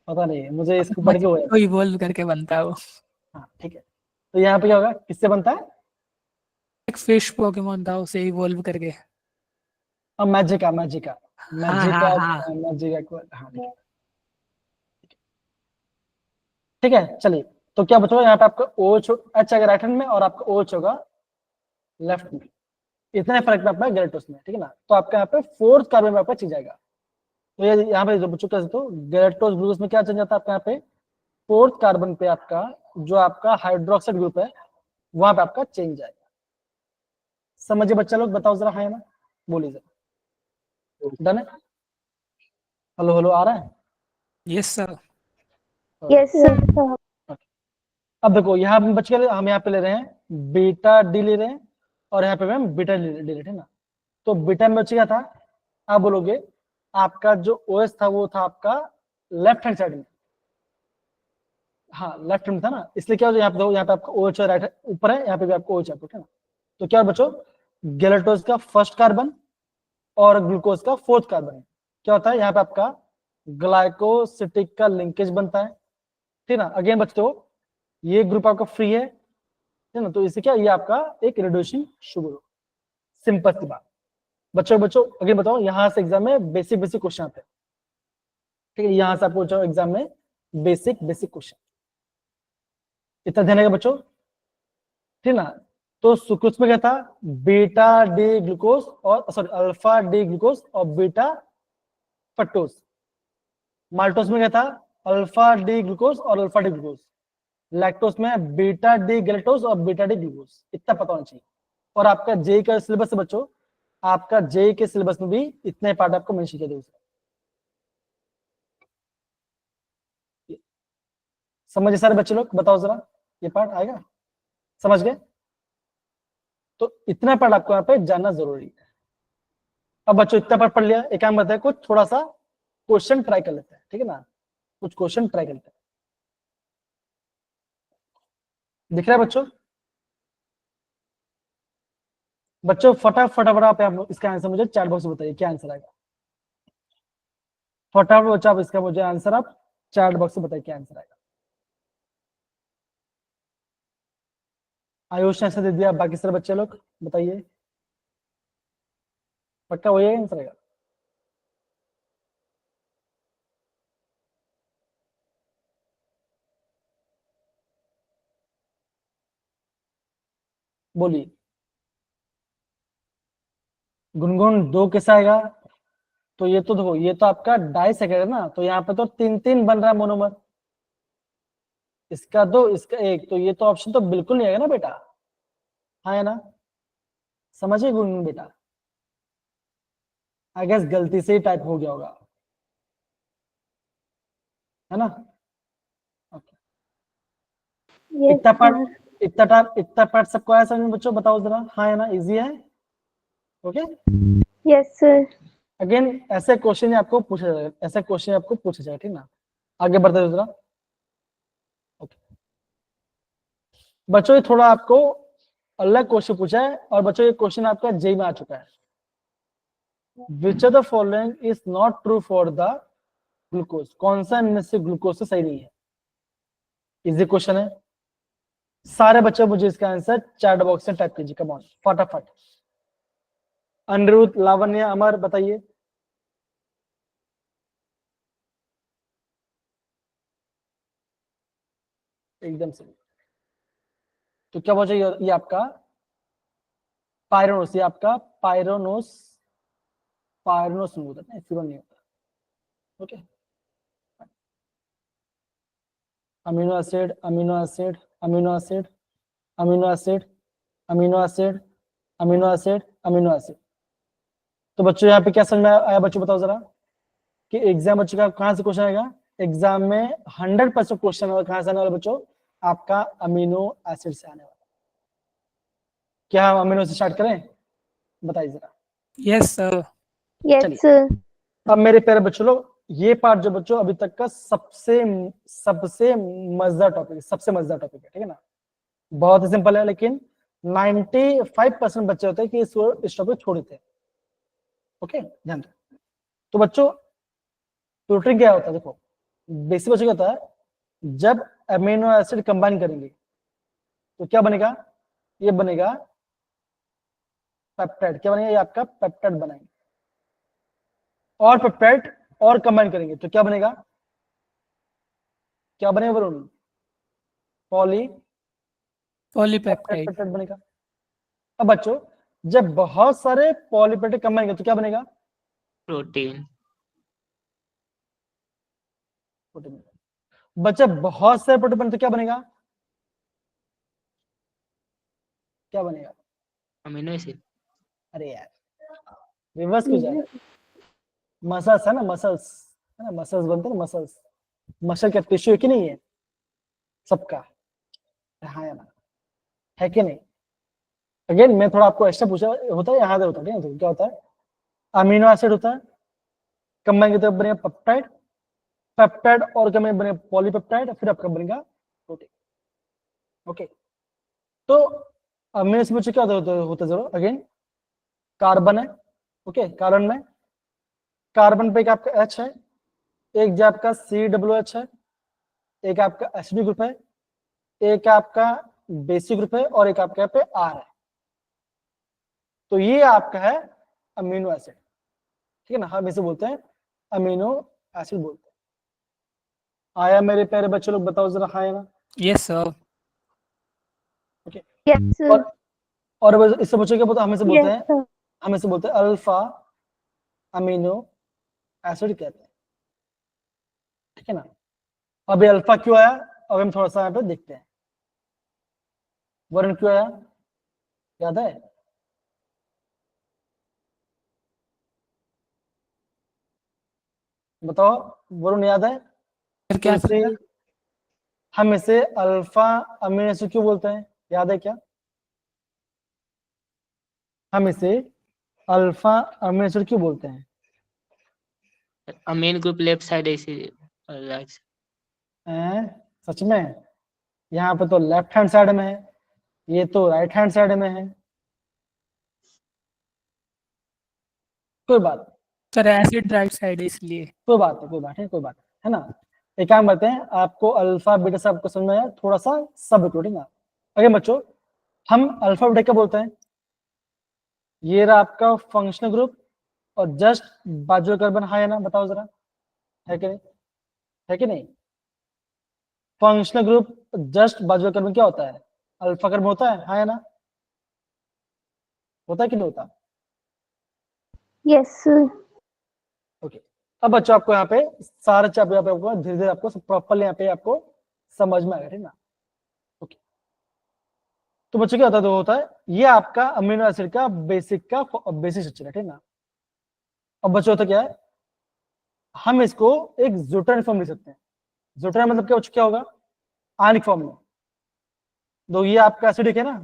Speaker 1: पता नहीं मुझे, इसको पढ़ के हुआ
Speaker 3: तो इवॉल्व करके बनता है वो।
Speaker 1: हाँ ठीक है, तो यहाँ पे क्या होगा, किससे बनता है,
Speaker 3: एक फिश पोकेमोन था, उसे इवॉल्व करके।
Speaker 1: अब मैजिका मैजिका
Speaker 3: हाँ,
Speaker 1: मैजिका
Speaker 3: हाँ।
Speaker 1: मैजिका हाँ ठीक है, ठीक है चलिए। तो क्या बचा यहाँ पे आपका OH H अगर राइट हैंड में और आपका OH होगा लेफ्ट में, इतने फर्क में आपका गैलेक्टोस में, ठीक है ना। तो आपका यहाँ पे फोर्थ कार्बन में आपका चेंज आएगा, तो ये यहाँ पे जो बच्चों का तो गैलेक्टोस ग्लूकोज में क्या चेंज आता है आपका, यहाँ पे फोर्थ कार्बन पे आपका जो आपका हाइड्रोक्साइड ग्रुप है वहां पे आपका चेंज आएगा। समझिए बच्चा लोग, बताओ जरा हाँ या ना, बोलिए जरा। डन है? हेलो हेलो आ रहा है?
Speaker 3: Yes, sir.
Speaker 6: Yes, sir.
Speaker 1: अब देखो यहाँ पे बच गए, हम यहाँ पे ले रहे हैं बीटा डी ले रहे हैं और यहाँ पे मैम बीटा डी ले रहे हैं ना। तो बीटा में बच गया था, आप बोलोगे आपका जो ओएस था वो था आपका लेफ्ट हैंड साइड में, हाँ लेफ्ट हैंड था ना, इसलिए क्या हो यहाँ पे देखो, यहाँ पे आपका OH राइट ऊपर है, यहाँ पे भी आपको OH है ना। तो क्या बचो, गैलेक्टोज का फर्स्ट कार्बन और ग्लूकोज का फोर्थ कार्बन, क्या होता है यहाँ पे आपका ग्लाइकोसिटिक का लिंकेज बनता है, ठीक ना। अगेन बचते हो ये ग्रुप आपका फ्री है ना, तो इससे क्या ये आपका एक रिड्यूसिंग शुगर, सिंपल सी बात। बच्चों अगेन बताओ, यहाँ से एग्जाम में बेसिक क्वेश्चन आते हैं, ठीक है, यहाँ से आपको एग्जाम में बेसिक क्वेश्चन, इतना ध्यान रहेगा बच्चों, ठीक ना। तो सुक्रोज में क्या था, बीटा डी ग्लूकोज और सॉरी अल्फा डी ग्लूकोज और बीटा फ्रक्टोज। माल्टोज में क्या था, अल्फा डी ग्लूकोज और अल्फा डी ग्लूकोज। लैक्टोज में बीटा डी गैलेक्टोज और बीटा डी ग्लूकोज, इतना पता होना चाहिए। और आपका जेई का सिलेबस है बच्चों, आपका जेई के सिलेबस में भी इतने पार्ट आपको मेंशन किया दूसरा, समझे सारे बच्चे लोग, बताओ जरा ये पार्ट आएगा, समझ गए? तो इतना पार्ट आपको यहाँ पे जानना जरूरी है। अब बच्चों इतना पार्ट पढ़ लिया, एक काम करते हैं, कुछ थोड़ा सा क्वेश्चन ट्राई कर लेते हैं, ठीक है ना, कुछ क्वेश्चन ट्राई कर लेते हैं। दिख रहा है बच्चों? बच्चों फटाफट आप इसका आंसर मुझे चैट बॉक्स में बताइए, क्या आंसर आएगा। फटाफट बच्चों आप इसका मुझे आंसर आप चैट बॉक्स में बताइए, क्या आंसर आएगा। आयुष ने आंसर दे दिया, बाकी सारे बच्चे लोग बताइए, पक्का वही आंसर आएगा? बोलिए। गुनगुन 2 कैसा आएगा? तो ये तो देखो, ये तो आपका डाई सेकेंड है ना, तो यहाँ पे तो 3 बन रहा है मोनोमर, इसका 2 इसका 1, तो ये तो ऑप्शन तो बिल्कुल नहीं आएगा ना बेटा, हाँ है ना, समझिए गुनगुन बेटा, आई गेस गलती से ही टाइप हो गया होगा, है ना। ओके,
Speaker 6: Yes,
Speaker 1: इतना पार्ट
Speaker 6: sir.
Speaker 1: इतना पार्ट सबको आया समझ में बच्चों, बताओ जरा, हाँ है ना, इजी है। Okay,
Speaker 6: Yes, sir.
Speaker 1: अगेन ऐसे क्वेश्चन आपको पूछा जाएगा, ऐसा क्वेश्चन आपको पूछा जाएगा, ठीक ना। आगे बढ़ते हैं जरा। ओके बच्चों, ये थोड़ा आपको अलग क्वेश्चन पूछा है, और बच्चों ये क्वेश्चन आपका जेई में आ चुका है। Which of the following is not true for the glucose, कौन सा इनमें से ग्लूकोज से सही नहीं है। इजी क्वेश्चन है, सारे बच्चे मुझे इसका आंसर चैट बॉक्स में टाइप कीजिए, कम ऑन फटाफट। अनिरुद्ध, लावण्य, अमर बताइए। एकदम सही। तो क्या बोल ये आपका पायरोनोस, ये आपका पायरोनोस पायरोनोस नहीं होता, एसिडोन नहीं होता। Okay, amino acid amino acid amino acid amino acid amino acid amino acid amino acid. तो बच्चों यहाँ पे क्या समझ में आया बच्चों, बताओ जरा कि एग्जाम बच्चों का कहाँ से क्वेश्चन आएगा। एग्जाम में 100% क्वेश्चन कहाँ से आने वाला बच्चों, आपका अमीनो एसिड से आने वाला। क्या हम अमीनो से स्टार्ट करें, बताइए जरा।
Speaker 3: Yes, sir.
Speaker 6: Yes,
Speaker 1: चलिए।
Speaker 6: sir.
Speaker 1: अब मेरे प्यारे बच्चों लोग, ये पार्ट जो बच्चों अभी तक का सबसे मजेदार टॉपिक है, सबसे मजेदार टॉपिक है, ठीक है ना। बहुत ही सिंपल है, लेकिन 95% बच्चे होते हैं कि इस टॉपिक छोड़ देते हैं। ओके, ध्यान दो। तो बच्चों ट्यूटरिंग क्या होता है, देखो बेसिक बच्चों क्या होता है, जब अमीनो एसिड कंबाइन करेंगे तो क्या बनेगा, ये बनेगा पेप्टाइड। क्या बनेगा, ये आपका पेप्टाइड बनाएंगे, और पेप्टाइड और कंबाइन करेंगे तो क्या बनेगा, क्या बनेगा वरुण, पॉली
Speaker 3: Polypeptide.
Speaker 1: पेप्टाइड बनेगा। अब बच्चों जब बहुत सारे पॉलीपेप्टाइड कंबाइन करेंगे तो क्या बनेगा,
Speaker 5: प्रोटीन।
Speaker 1: प्रोटीन। बच्चा बहुत सारे प्रोटीन बने तो क्या बनेगा, क्या बनेगा,
Speaker 5: अमीनो एसिड।
Speaker 1: अरे यार रिवर्स क्यों जा रहा है, मसल्स है ना, मसल्स है ना, मसल्स बनते हैं ना, मसल्स। मसल का टिश्यू है कि नहीं है सबका, हाँ या ना, है कि नहीं? अगेन मैं थोड़ा आपको एक्स्ट्रा पूछा, होता है यहाँ से, होता है ठीक है? तो क्या होता है, अमीनो एसिड होता है, कंबाइन करते बनेगा पेप्टाइड, पेप्टाइड और कंबाइन बनेगा पॉलीपेप्टाइड, फिर आपका बनेगा प्रोटीन। ओके, तो अमीनो एसिड में क्या होता है जरूर, अगेन कार्बन है, ओके, कार्बन में, कार्बन पे एक आपका H है, एक जो आपका COOH है, एक आपका एसिडिक ग्रुप है, एक आपका बेसिक ग्रुप है, और एक आपका यहाँ पे R है। तो ये आपका है अमीनो एसिड, ठीक है ना, हम इसे बोलते हैं अमीनो एसिड बोलते हैं। आया मेरे प्यारे बच्चे लोग, बताओ जरा, हाँ या ना?
Speaker 3: Yes, sir.
Speaker 6: Yes, sir.
Speaker 1: और इससे बच्चों क्या बोलते हैं, हम इसे बोलते
Speaker 6: Yes,
Speaker 1: हैं,
Speaker 6: sir.
Speaker 1: हम इसे बोलते हैं अल्फा अमीनो एसिड कहते हैं, ठीक है ना। अभी अल्फा क्यों आया, अब हम थोड़ा सा यहाँ पे देखते हैं, वरुण क्यों आया, याद है? बताओ वरुण, याद है?
Speaker 3: फिर क्या
Speaker 1: तो इसे
Speaker 3: सर?
Speaker 1: हम इसे अल्फा अमीनो एसिड क्यों बोलते हैं, याद है क्या? हम इसे अल्फा अमीनो एसिड क्यों बोलते हैं?
Speaker 5: अमीन ग्रुप लेफ्ट साइड है इसीलिए, और राइट
Speaker 1: हैं? सच में? यहाँ पे तो लेफ्ट हैंड साइड में है, ये तो राइट हैंड साइड में है। कोई बात नहीं,
Speaker 3: सर एसिड राइट साइड है इसलिए।
Speaker 1: कोई बात नहीं, कोई बात है, कोई बात है ना। एक काम करते हैं, आपको अल्फा बीटा सब आपको समझ में आया, थोड़ा सा सब रिकॉर्डिंग ना। अगर बच्चों हम अल्फा बीटा क्या बोलते हैं, ये रहा आपका फंक्शनल ग्रुप, और जस्ट बाजू कार्बन, हाँ या ना, बताओ जरा, है कि नहीं, है कि नहीं? फंक्शनल ग्रुप जस्ट बाजू कार्बन क्या होता है, अल्फा कार्बन होता है, हाँ या ना? होता है कि नहीं होता?
Speaker 6: Yes, sir.
Speaker 1: ओके, अब बच्चों आपको यहाँ पे सारे चैप्टर यहाँ पे आपको धीरे धीरे आपको प्रॉपरली यहाँ पे आपको समझ में आएगा, ठीक ना। ओके, तो बच्चों क्या होता है, ये आपका अमीनो एसिड का बेसिक स्ट्रक्चर है, ठीक ना। अब बच्चों होता क्या है, हम इसको एक ज़ोटर्न फॉर्म लिख सकते हैं। ज़ोटर्न मतलब क्या होगा, आयनिक फॉर्म में। तो ये आपका एसिडिक है ना,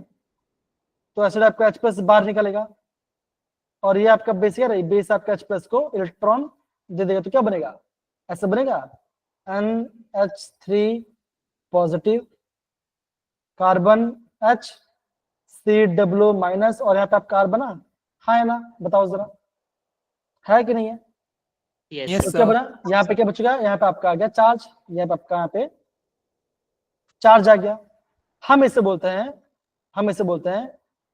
Speaker 1: तो एसिड आपका H+ बाहर निकलेगा, और ये आपका बेस क्या है, बेस आपका H+ को इलेक्ट्रॉन दे देगा, तो क्या बनेगा, ऐसा बनेगा NH3 positive, carbon H, COO minus, और यहाँ पे आप कार्बन, हाँ है ना, बताओ जरा, है कि नहीं है?
Speaker 5: यस
Speaker 3: Yes,
Speaker 1: तो
Speaker 3: sir.
Speaker 1: क्या बना, यहाँ पे क्या बचेगा, यहाँ पे आपका आ गया चार्ज, यहाँ पे आपका यहाँ पे चार्ज आ गया। हम इसे बोलते हैं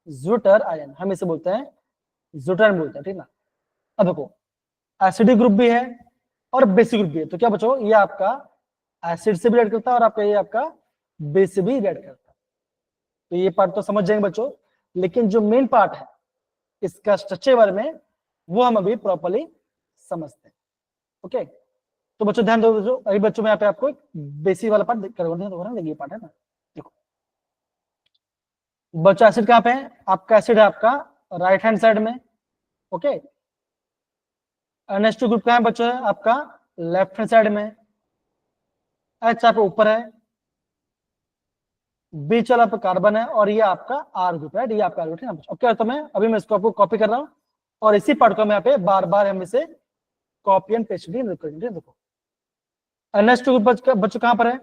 Speaker 1: ज़्विटर आयन, हम इसे बोलते हैं ज़्विटर बोलते हैं, ठीक ना। अब देखो एसिडिक ग्रुप भी है और बेसिक ग्रुप भी है, तो क्या बच्चों, ये आपका एसिड से भी रिएक्ट करता है, और आपका ये आपका बेस से भी रिएक्ट करता है। तो ये पार्ट तो समझ जाएंगे बच्चों, लेकिन जो मेन पार्ट है इसका स्ट्रक्चर बारे में, वो हम अभी प्रॉपर्ली समझते हैं। ओके, तो बच्चों ध्यान दो, बच्चों अभी बच्चों में यहाँ पे आपको एक बेसिक वाला पार्ट करवाना है, ये पार्ट है ना। देखो बच्चों, एसिड कहाँ पे है, आपका एसिड है आपका राइट हैंड साइड में, ओके। NH2 ग्रुप कहाँ है बच्चों, है आपका लेफ्ट हैंड साइड में, H आपका ऊपर है, बीच वाला पे कार्बन है, और ये आपका R ग्रुप है, ये आपका R ग्रुप है। अब क्या होता है, अभी मैं इसको आपको कॉपी कर रहा हूँ, और इसी पार्ट को मैं यहाँ पे बार बार हम इसे कॉपी एंड पेस्ट करेंगे। देखो NH2 ग्रुप बच्चों कहाँ पर है,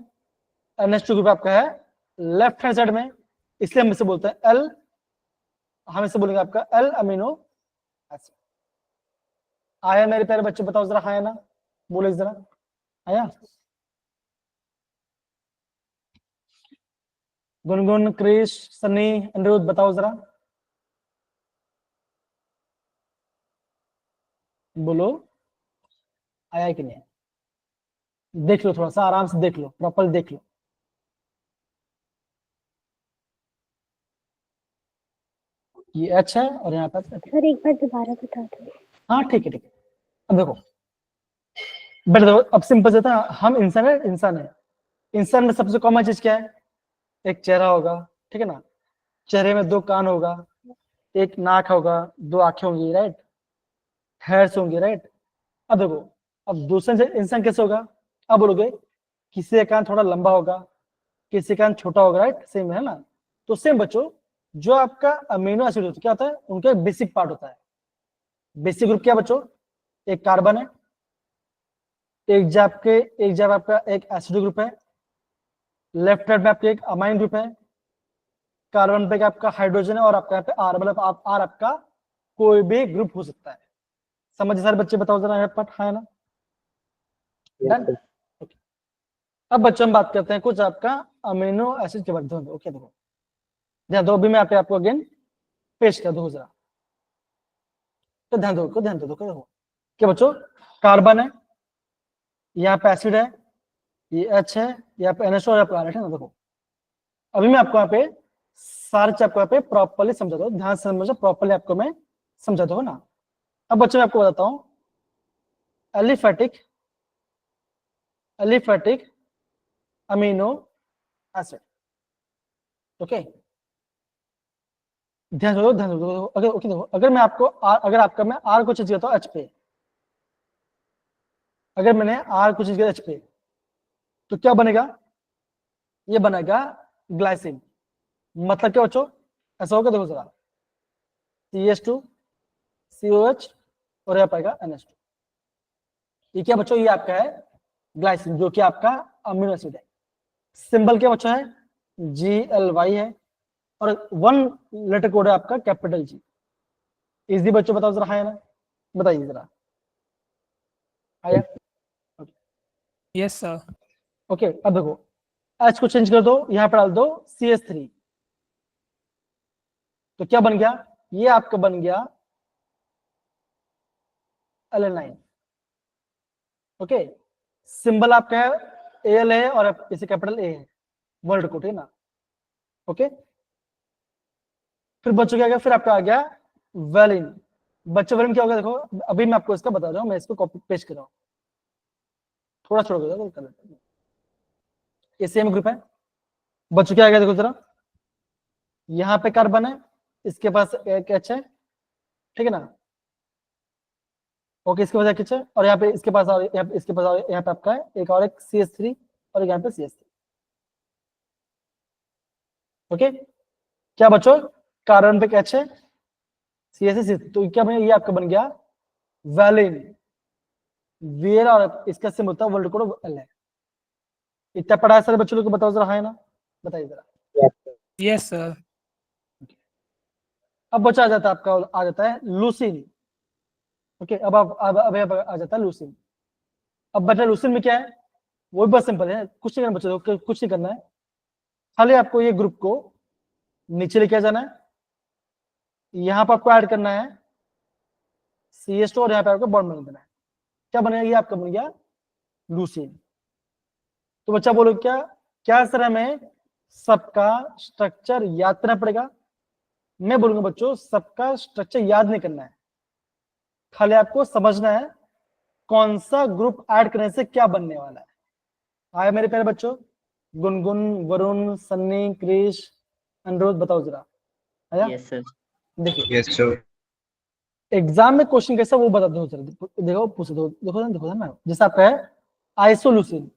Speaker 1: NH2 ग्रुप आपका है लेफ्ट हैंड साइड में, इसलिए हम इसे बोलते हैं L, हम इसे बोलेंगे आपका L अमीनो एसिड। आया मेरे प्यारे बच्चे, बताओ जरा, हाँ या ना, बोले जरा, आया? गुनगुन, क्रिश, सनी, अनिरुद्ध, बताओ जरा, बोलो, आया कि नहीं? देख लो, थोड़ा सा आराम से देख लो, प्रॉपर देख लो। ये H है, और यहाँ पर
Speaker 6: सर एक बार दोबारा बता दो।
Speaker 1: हाँ ठीक है, ठीक है। अब देखो बेटा, देखो अब सिंपल से था, हम इंसान है, इंसान में सबसे कॉमन चीज क्या है, एक चेहरा होगा, ठीक है ना, चेहरे में 2 कान होगा, एक नाक होगा, 2 आंखें होंगी, राइट, हेयर्स होंगी, राइट, अब देखो, अब दूसरे इंसान कैसे होगा? अब बोलोगे किसी का कान थोड़ा लंबा होगा, किसी का कान छोटा होगा, राइट? सेम है ना? तो सेम बच्चों, जो आपका अमीनो एसिड होता है क्या होता है? उनका बेसिक पार्ट होता है। बेसिक ग्रुप क्या बच्चों? एक कार्बन है, एक जब आपका एक एसिड ग्रुप है, लेफ्ट साइड में आपके एक अमाइन ग्रुप है, कार्बन पे आपका हाइड्रोजन है, और आपका यहाँ पे आर, मतलब आर आपका कोई भी ग्रुप हो सकता है। समझे सारे बच्चे? बताओ जरा पार्ट, हाँ ना?
Speaker 4: Yes,
Speaker 1: done.
Speaker 4: sir.
Speaker 1: अब बच्चों हम बात करते हैं कुछ आपका अमीनो एसिड के बारे में। ओके देखो, ध्यान दो, अभी मैं आपको अगेन पेश कर दूं जरा, तो ध्यान दो देखो क्या बच्चों, कार्बन है, यहाँ पे एसिड है, ये H है, यहाँ पे NH और यहाँ पे R है ना? देखो अभी मैं आपको यहाँ पे सारे चीज आपको यहाँ पे प्रॉपर्ली समझाता हूँ, ध्यान से समझो, प्रॉपर्ली आपको मैं समझाता हूँ ना। अब बच्चों मैं आपको बताता हूँ एलिफेटिक अमीनो एसिड। ओके, ध्यान दो अगर ओके देखो, अगर मैं आपको अगर आपका मैं R को चेंज करता हूँ H पे, अगर मैंने R को चेंज किया H पे, तो क्या बनेगा? ये बनेगा ग्लाइसिन। मतलब क्या बच्चों? ऐसा होगा, देखो जरा, CH2 COH और यहाँ पाएगा NH2। ये क्या बच्चों? ये आपका है ग्लाइसिन, जो कि आपका अमीनो एसिड है। सिंबल क्या बच्चों है? GLY है, और 1 लेटर कोड है आपका कैपिटल G। इजी बच्चों, बताओ जरा, है ना? बताइए जरा, आया?
Speaker 3: Yes, sir.
Speaker 1: ओके, अब देखो H को चेंज कर दो, यहाँ पर डाल दो CH3, तो क्या बन गया? ये आपका बन गया एलेनाइन। ओके, सिंबल आपका है AL है, और इसे कैपिटल A है, वर्ड कोड है ना? ओके, फिर बच्चों क्या आ गया? फिर आपका आ गया वेलिन। बच्चों वेलिन क्या होगा? देखो अभी मैं आपको इसका बता रहा हूँ, मैं इसको कॉपी पेस्ट कर रहा हूँ, थोड़ा छोड़ कर लेते हैं। ये सेम ग्रुप है बच्चों, क्या आ गया देखो जरा, यहाँ पे कार्बन है, इसके पास एक H है, ठीक है ना? ओके, इसके पास एक H है, और यहाँ पे इसके पास और इसके पास यहाँ पे आपका है एक और एक CH3, और यहाँ पे CH3। ओके, क्या बच्चों? कार्बन पे एक H है, CH3, तो क्या बन गया? ये आपका बन गया वैलिन। वीएल, और इसका सिंबल होता है वर्ल्ड कोड L है। इतना पढ़ा है सारे बच्चों लोग को? बताओ जरा, है ना? बताइए जरा।
Speaker 4: Yes, sir.
Speaker 3: Yes, sir.
Speaker 1: अब बचा आ जाता है आपका, आ जाता है लूसिन। ओके, अब आ जाता है लूसिन। अब बचा लूसिन में क्या है? वो भी बहुत सिंपल है, कुछ नहीं करना बच्चों को, कुछ नहीं करना है, खाली आपको ये ग्रुप को नीचे लेके आ जाना है, यहाँ पर आपको ऐड करना है CH2, और यहाँ पे आपको बॉन्ड बना देना है। क्या बनेगा? ये आपका बन गया लूसिन। तो बच्चा बोलो, क्या क्या सर हमें सबका स्ट्रक्चर याद करना पड़ेगा? मैं बोलूंगा बच्चों, सबका स्ट्रक्चर याद नहीं करना है, खाली आपको समझना है कौन सा ग्रुप ऐड करने से क्या बनने वाला है। आया मेरे प्यारे बच्चों? गुनगुन, वरुण, सन्नी, क्रिश, अनुरोध, बताओ जरा, आया?
Speaker 5: Yes, sir.
Speaker 1: देखिए
Speaker 4: Yes, sir.
Speaker 1: एग्जाम में क्वेश्चन कैसा वो बता दो जरा, देखो पूछ दो, देखो ना, जैसा आपका है आइसोलूसिन।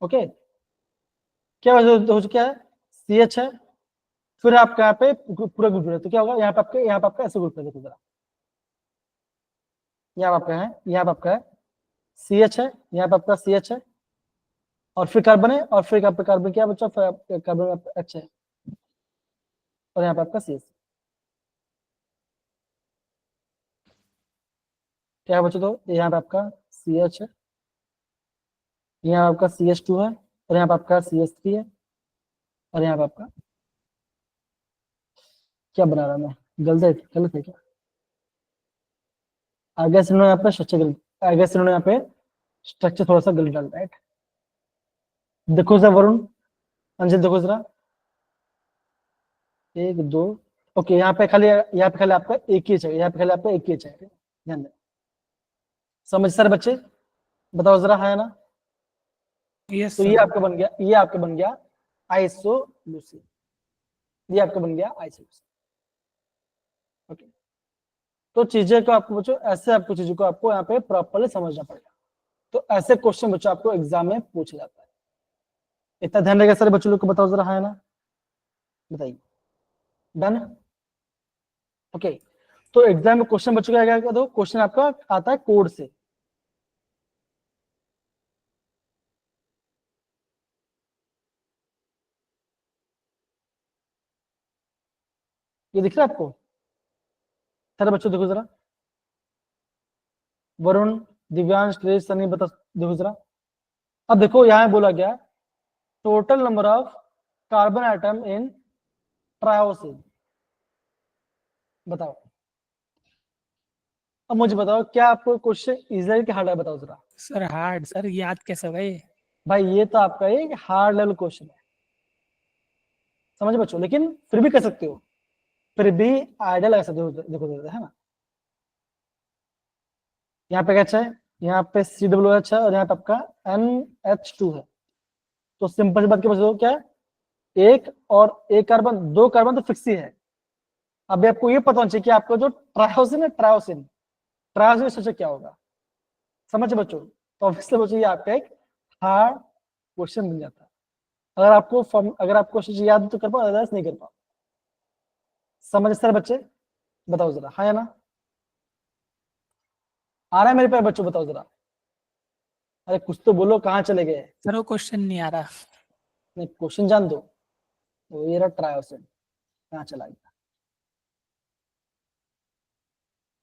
Speaker 1: ओके, क्या हो चुका है? CH है, फिर आपका यहाँ पे पूरा ग्रुप है, तो क्या होगा? यहाँ पे आपका ऐसे ग्रुप है, देखो जरा, यहाँ पे आपका है, यहाँ पे आपका है CH है, यहाँ पे आपका CH है, और फिर कार्बन है, और फिर आपका कार्बन क्या बच्चा? कार्बन H है, और यहाँ पे आपका CH। क्या है बच्चों? तो यहाँ पे आपका CH है, यहाँ आपका CH2 है, और यहाँ पे आपका CH3 है, और यहाँ पे आपका क्या बना रहा मैं? गलत है क्या? आगे से इन्होंने यहाँ पे स्ट्रक्चर आगे से इन्होंने यहाँ पे स्ट्रक्चर थोड़ा सा गलत डाला, राइट? देखो जरा वरुण, अंजलि देखो जरा, 1 2, ओके, यहाँ पे खाली आपका एक ही चाहिए, यहाँ पे खाली आपका एक ही चाहिए, ध्यान दें। समझ सारे बच्चे? बताओ जरा, है ना?
Speaker 3: Yes,
Speaker 1: तो
Speaker 3: sir.
Speaker 1: ये आपका बन गया आइसोलूसिन, ये आपका बन गया आइसोलूसिन। ओके, तो चीजें को आपको बच्चों ऐसे आपको चीजों को आपको यहाँ पे प्रॉपरली समझना पड़ेगा। तो ऐसे क्वेश्चन बच्चों आपको एग्जाम में पूछा जाता है। इतना ध्यान रहेगा सारे बच्चों लोग को, बताओ जरा, है ना? बताइए। डन? ओके। तो एग्जाम में क्वेश्चन बच्चों का क्या, दो क्वेश्चन आपका आता है कोड से। ये दिख रहा है आपको सारे बच्चों? देखो जरा, वरुण, दिव्यांश, क्रिश, सनी, बता, देखो जरा। अब देखो यहाँ बोला गया total number of carbon atom in tyrosine. बताओ। अब मुझे बताओ, क्या आपको क्वेश्चन इजी है कि हार्ड है? बताओ जरा।
Speaker 3: सर हार्ड, सर याद कैसे होगा ये?
Speaker 1: भाई ये तो आपका एक हार्ड लेवल क्वेश्चन है, समझ बच्चों, लेकिन फिर भी कर सकते हो, फिर भी आइडिया लगा सकते हो। देखो है ना, यहाँ पे क्या है, यहाँ पे COOH है और यहाँ पे आपका NH2 है। तो सिंपल सी बात के बच्चों क्या है, एक और एक कार्बन, दो कार्बन तो फिक्स ही है। अब आपको ये पता होना चाहिए कि आपका जो ट्रायोसिन है, ट्रायोसिन सोचे क्या होगा, समझ बच्चों? तो ऑब्वियसली बच्चों ये आपका एक हार्ड क्वेश्चन बन जाता है। अगर आपको अगर आपको क्वेश्चन याद है तो कर पाओ, अदरवाइज नहीं कर पाओ। समझ सर बच्चे? बताओ जरा, हाँ या ना? आ रहा है मेरे पे बच्चों? बताओ जरा। अरे कुछ तो बोलो, कहाँ चले गए?
Speaker 3: सर वो क्वेश्चन नहीं आ रहा।
Speaker 1: नहीं, क्वेश्चन जान दो। तो ये रहा ट्रायोसिन, कहाँ चला गया?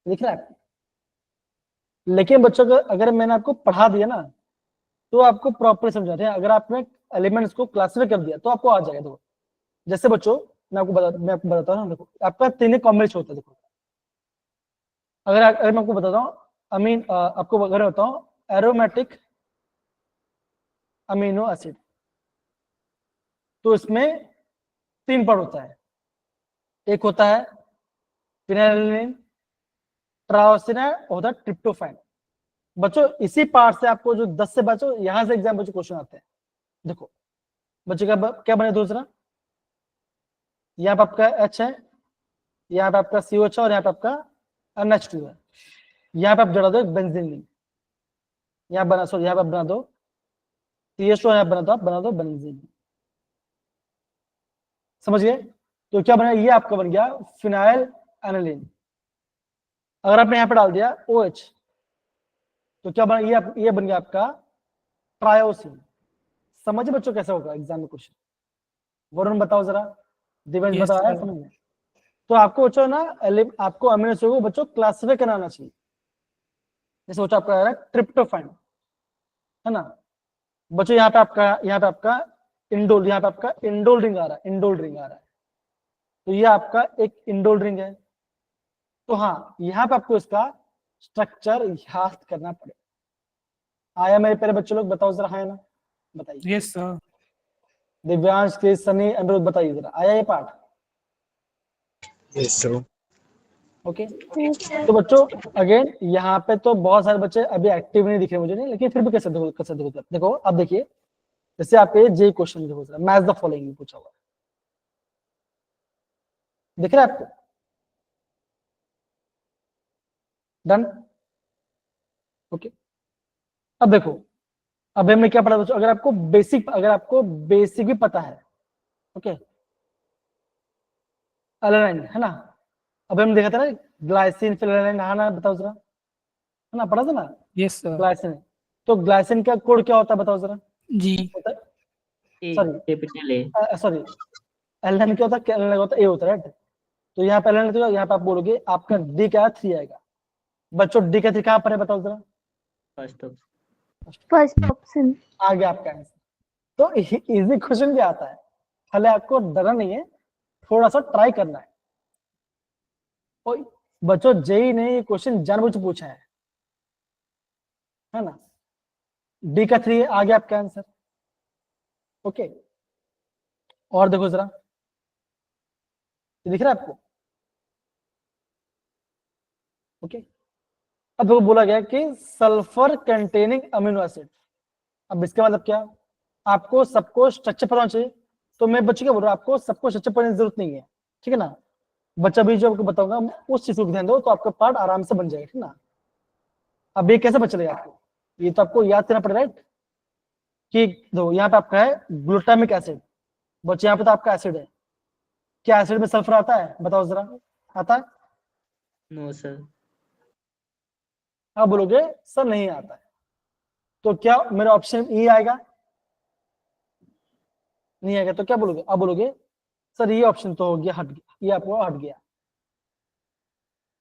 Speaker 1: दिख रहा है आपको? लेकिन बच्चों को अगर मैंने आपको पढ़ा दिया ना, तो आपको प्रॉपर समझाते हैं। अगर आपने एलिमेंट्स को क्लासिफाई कर दिया तो आपको आ जाएगा। देखो जैसे बच्चों मैं आपको बताता हूँ। देखो आपका तीन कॉम्बिनेशन होता है। देखो अगर मैं आपको बताता हूँ आपको अगर बताऊँ एरोमेटिक अमीनो एसिड, तो इसमें तीन पार्ट होता है। एक होता है फिनाइलिन, ट्रायोसिन होता है ट्रिप्टोफैन। बच्चों इसी पार्ट से आपको जो 10 से बच्चों यहां से एग्जाम बच्चों क्वेश्चन आते हैं। देखो बच्चों का क्या बने दूसरा, यहाँ पे आपका H है, यहाँ पे आपका COH है और यहाँ पे आपका NH2 है। यहाँ पे आप जोड़ा दो एक बेंजीन रिंग, यहाँ बना सॉरी यहाँ पे आप बना दो CH2, यहाँ बना दो आप बना दो बेंजीन। समझ गए? तो क्या बना, ये आपका बन गया फिनाइल एनिलीन। अगर आपने यहाँ पे डाल दिया OH तो क्या बना, ये बन गया आपका ट्रायोसिन। समझ बच्चों कैसा होगा एग्जाम में क्वेश्चन? वरुण बताओ जरा, दिव्यांश
Speaker 3: Yes,
Speaker 1: बताओ, आया
Speaker 3: sir.
Speaker 1: समझ में? तो आपको बच्चों ना आपको अमीनो एसिड को बच्चों क्लासिफाई कराना चाहिए। जैसे बच्चों आपका आ रहा है ट्रिप्टोफैन, है ना बच्चों? यहाँ पे आपका इंडोल, यहाँ पे आपका इंडोल रिंग आ रहा है, इंडोल रिंग आ रहा है। तो ये आपका एक इंडोल रिंग है। तो हाँ, यहाँ पे आपको इसका स्ट्रक्चर याद करना पड़ेगा। आया मेरे प्यारे बच्चों लोग? बताओ जरा, हाँ या ना? बताइए।
Speaker 3: Yes, sir.
Speaker 1: दिव्यांश, क्रिश, सनी, अनिरुद्ध, बताइए जरा, आया ये part?
Speaker 4: Yes, sir.
Speaker 1: Okay.
Speaker 6: Yes, sir.
Speaker 1: तो बच्चों अगेन यहाँ पे तो बहुत सारे बच्चे अभी एक्टिव नहीं दिख रहे मुझे, नहीं, लेकिन फिर भी कैसे देखो अब देखिए, जैसे आपके जे क्वेश्चन देखो जरा, मैच द फॉलोइंग पूछा हुआ है, दिख रहा है आपको? डन? ओके। अब देखो, अब हमने क्या पढ़ा बच्चों? अगर आपको बेसिक भी पता है, ओके, एलानाइन है ना, अब हम देखा था ना ग्लाइसिन फिर एलानाइन, हाँ ना? बताओ जरा, है ना? पढ़ा था ना
Speaker 3: Yes, sir.
Speaker 1: ग्लाइसिन? तो ग्लाइसिन का कोड क्या होता है बताओ जरा?
Speaker 3: G.
Speaker 1: Sorry
Speaker 5: capital A.
Speaker 1: Sorry, alanine क्या होता है? एलानाइन होता है ए होता है, राइट? तो यहाँ पे एलानाइन, तो यहाँ पे आप बोलोगे आपका डी क्या है? 3 आएगा। बच्चों डी का 3 कहाँ पर है बताओ जरा?
Speaker 5: First of
Speaker 6: First option.
Speaker 1: आ गया आपका आंसर। तो इजी क्वेश्चन भी आता है, भले आपको डरना नहीं है, थोड़ा सा ट्राई करना है। और बच्चों जेई ने ये क्वेश्चन जानबूझ के पूछा है ना? डी का 3 आ गया आपका आंसर। ओके, और देखो जरा, ये दिख रहा है आपको? ओके। अब देखो बोला गया कि सल्फर कंटेनिंग अमीनो एसिड। अब इसका मतलब क्या, आपको सबको स्ट्रक्चर पता होना चाहिए। तो मैं बच्चों क्या बोल रहा हूँ, आपको सबको स्ट्रक्चर पढ़ने की जरूरत नहीं है, ठीक है ना? बच्चा भी जो आपको बताऊंगा उस चीज को ध्यान दो तो आपका पार्ट आराम से बन जाएगा, ठीक ना। अब ये कैसे बच रहा है आपको, ये तो आपको याद करना पड़ेगा, राइट। कि दो यहाँ पे आपका है ग्लूटामिक एसिड, बच्चे यहाँ पे तो आपका एसिड है, क्या एसिड में सल्फर आता है बताओ जरा, आता है?
Speaker 5: No sir.
Speaker 1: आप बोलोगे सर नहीं आता है, तो क्या मेरा ऑप्शन ई आएगा? नहीं आएगा तो क्या बोलोगे? आप बोलोगे सर ये ऑप्शन तो हो गया, हट गया, ये आपको हट गया।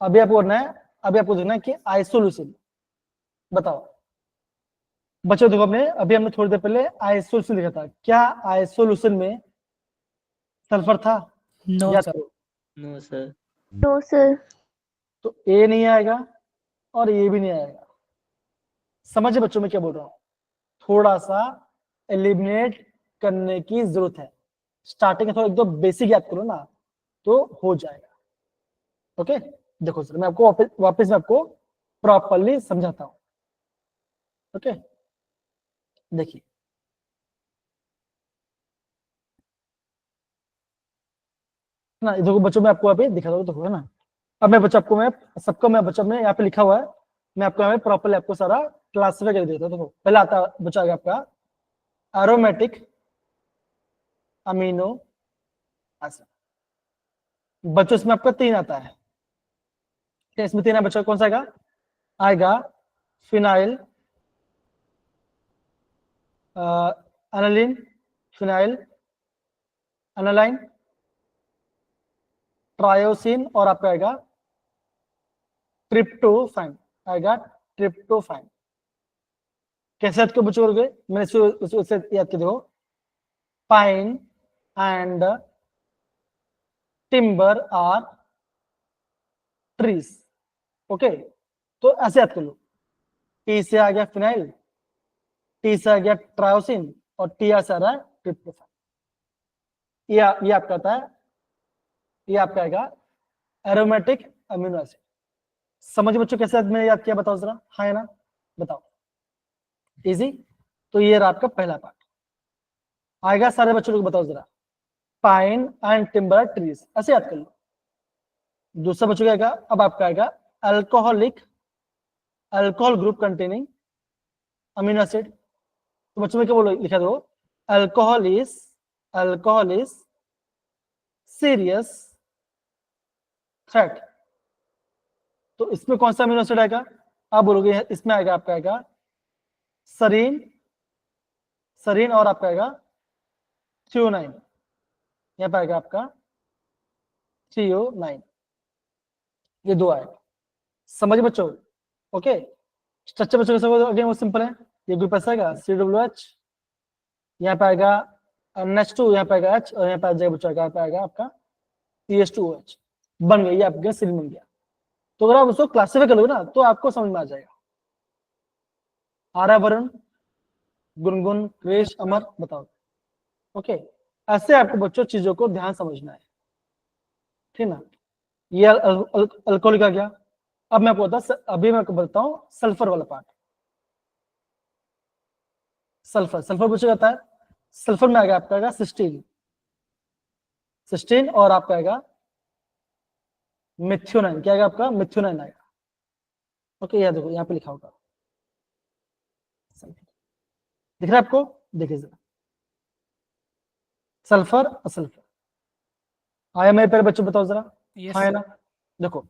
Speaker 1: अभी आपको करना है, अभी आपको देखना है कि आइसोल्यूसिन, बताओ बच्चों देखो, अपने अभी हमने थोड़ी देर पहले आइसोल्यूसिन लिखा था, क्या आइसोल्यूसिन में सल्फर था?
Speaker 3: No,
Speaker 1: याद
Speaker 3: sir.
Speaker 1: करो।
Speaker 5: No sir.
Speaker 6: No, sir.
Speaker 1: तो ए नहीं आएगा और ये भी नहीं आएगा। समझे बच्चों में क्या बोल रहा हूं? थोड़ा सा एलिमिनेट करने की जरूरत है, स्टार्टिंग में थोड़ा एक दो बेसिक याद करो ना तो हो जाएगा। ओके देखो सर, मैं आपको वापस मैं आपको प्रॉपरली समझाता हूं। ओके देखिए, ना देखो बच्चों में आपको अभी दिखा दो, देखो है ना। अब मैं बच्चों आपको, मैं सबको मैं बच्चों में यहाँ पे लिखा हुआ है, मैं आपको यहाँ पे प्रॉपरली आपको सारा क्लासिफाई कर देता हूँ। देखो पहले आता बच्चा आएगा आपका एरोमेटिक अमीनो एसिड। बच्चों इसमें आपका 3 आता है, क्या इसमें 3 है बच्चों? कौन सा आएगा? आएगा phenyl aniline, phenyl aniline, tyrosine और आपका आएगा ट्रिप्टोफैन, आएगा ट्रिप्टोफैन। कैसे याद क्यों बच्चों गए? मैंने उससे याद कर देखो, pine and timber are trees. Okay तो ऐसे याद कर लो, टी से आ गया फिनाइल, टी से आ गया ट्रायोसिन और टी से आ रहा है ट्रिप्टोफैन। ये आपका आता है, ये आपका आएगा एरोमेटिक अमीनो एसिड। समझ बच्चों कैसे मैंने याद किया बताओ जरा, हाँ है ना, बताओ इजी। तो ये रहा आपका पहला पार्ट। आएगा सारे बच्चों को बताओ जरा, पाइन एंड टिम्बर ट्रीज, ऐसे याद कर लो। दूसरा बच्चों का आएगा, अब आपका आएगा alcoholic, alcohol group containing amino acid. तो बच्चों में क्या बोलो, लिखा दो अल्कोहल इज सीरियस थ्रेट। तो इसमें कौन सा अमीनो एसिड आएगा? आप बोलोगे इसमें आएगा आपका आएगा सरीन, सरीन और आपका आएगा थ्रियोनाइन, यहाँ पे आएगा आपका थ्रियोनाइन, ये 2 आएगा। समझ बच्चों? ओके स्ट्रक्चर बच्चों का अगेन वो सिंपल है, ये ग्रुप ऐसा आएगा COOH, यहाँ पे आएगा NH2, यहाँ पे आएगा H और यहाँ पे आ जाएगा बच्चों, यहाँ पे आएगा आपका CH2OH। बन गया, ये आपका सीरीन बन गया। तो अगर आप उसको क्लासिफाई करोगे ना तो आपको समझ में आ जाएगा। आरा, वरुण, गुनगुन, क्रेश, अमर, बताओ। ओके ऐसे आपको बच्चों चीजों को ध्यान समझना है, ठीक ना। ये अल्कोहलिक आ गया। अब मैं आपको अभी मैं आपको बताता हूँ सल्फर वाला पार्ट। सल्फर, सल्फर पूछा जाता है, सल्फर में आएगा आपका आएगा सिस्टीन, सिस्टीन और आपका आएगा मिथ्योनाइन, क्या आएगा आपका? मिथ्योनाइन आएगा। ओके याद देखो यहाँ पे लिखा होगा, दिख रहा है आपको? देखिए जरा, सल्फर और सल्फर आया मेरे प्यारे बच्चों, बताओ जरा,
Speaker 3: Yes,
Speaker 1: हाँ है
Speaker 3: sir.
Speaker 1: ना। देखो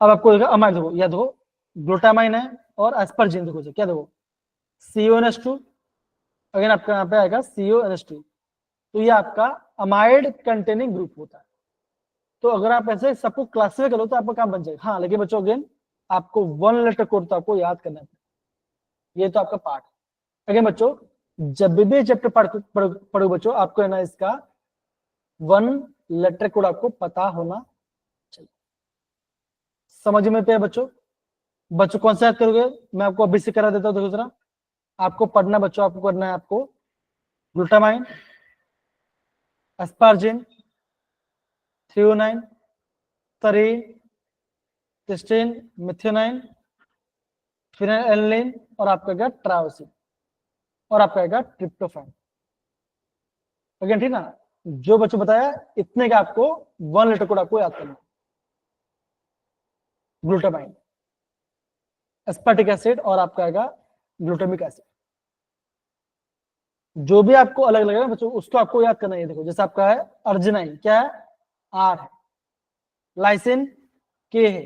Speaker 1: अब आपको अमाइन देखो, याद देखो ग्लूटामाइन है और एस्परजिन, देखो क्या देखो CONH2, अगेन आपका यहाँ पे आएगा CONH2। तो ये आपका अमाइड कंटेनिंग ग्रुप होता है। तो अगर आप ऐसे सबको क्लासिफाई करो तो आपका काम बन जाएगा। हाँ लेकिन बच्चों अगेन आपको 1 लेटर कोड तो आपको याद करना है, ये तो आपका पार्ट। अगेन बच्चों जब भी चैप्टर पढ़ो बच्चों, आपको है ना इसका 1 लेटर कोड आपको पता होना चाहिए। समझ में पे बच्चों? बच्चों कौन सा याद करोगे? मैं आपको अभी से करा देता हूँ, देखो जरा आपको पढ़ना बच्चों, आपको करना है आपको ग्लूटामाइन, एस्पार्जिन, थ्रियोनाइन, तरीन, सिस्टीन, मिथ्योनाइन, फिनाइलिन और आपका क्या ट्रायोसिन और आपका आएगा ट्रिप्टोफैन। अगेन ठीक ना, जो बच्चों बताया इतने का आपको 1 लेटर कोड आपको याद करना। ग्लूटामाइन, एस्पार्टिक एसिड और आपका आएगा ग्लूटामिक एसिड। जो भी आपको अलग लगेगा बच्चों उसको आपको याद करना है। देखो जैसे आपका है अर्जिनाइन, क्या है, आर है, लाइसिन के है,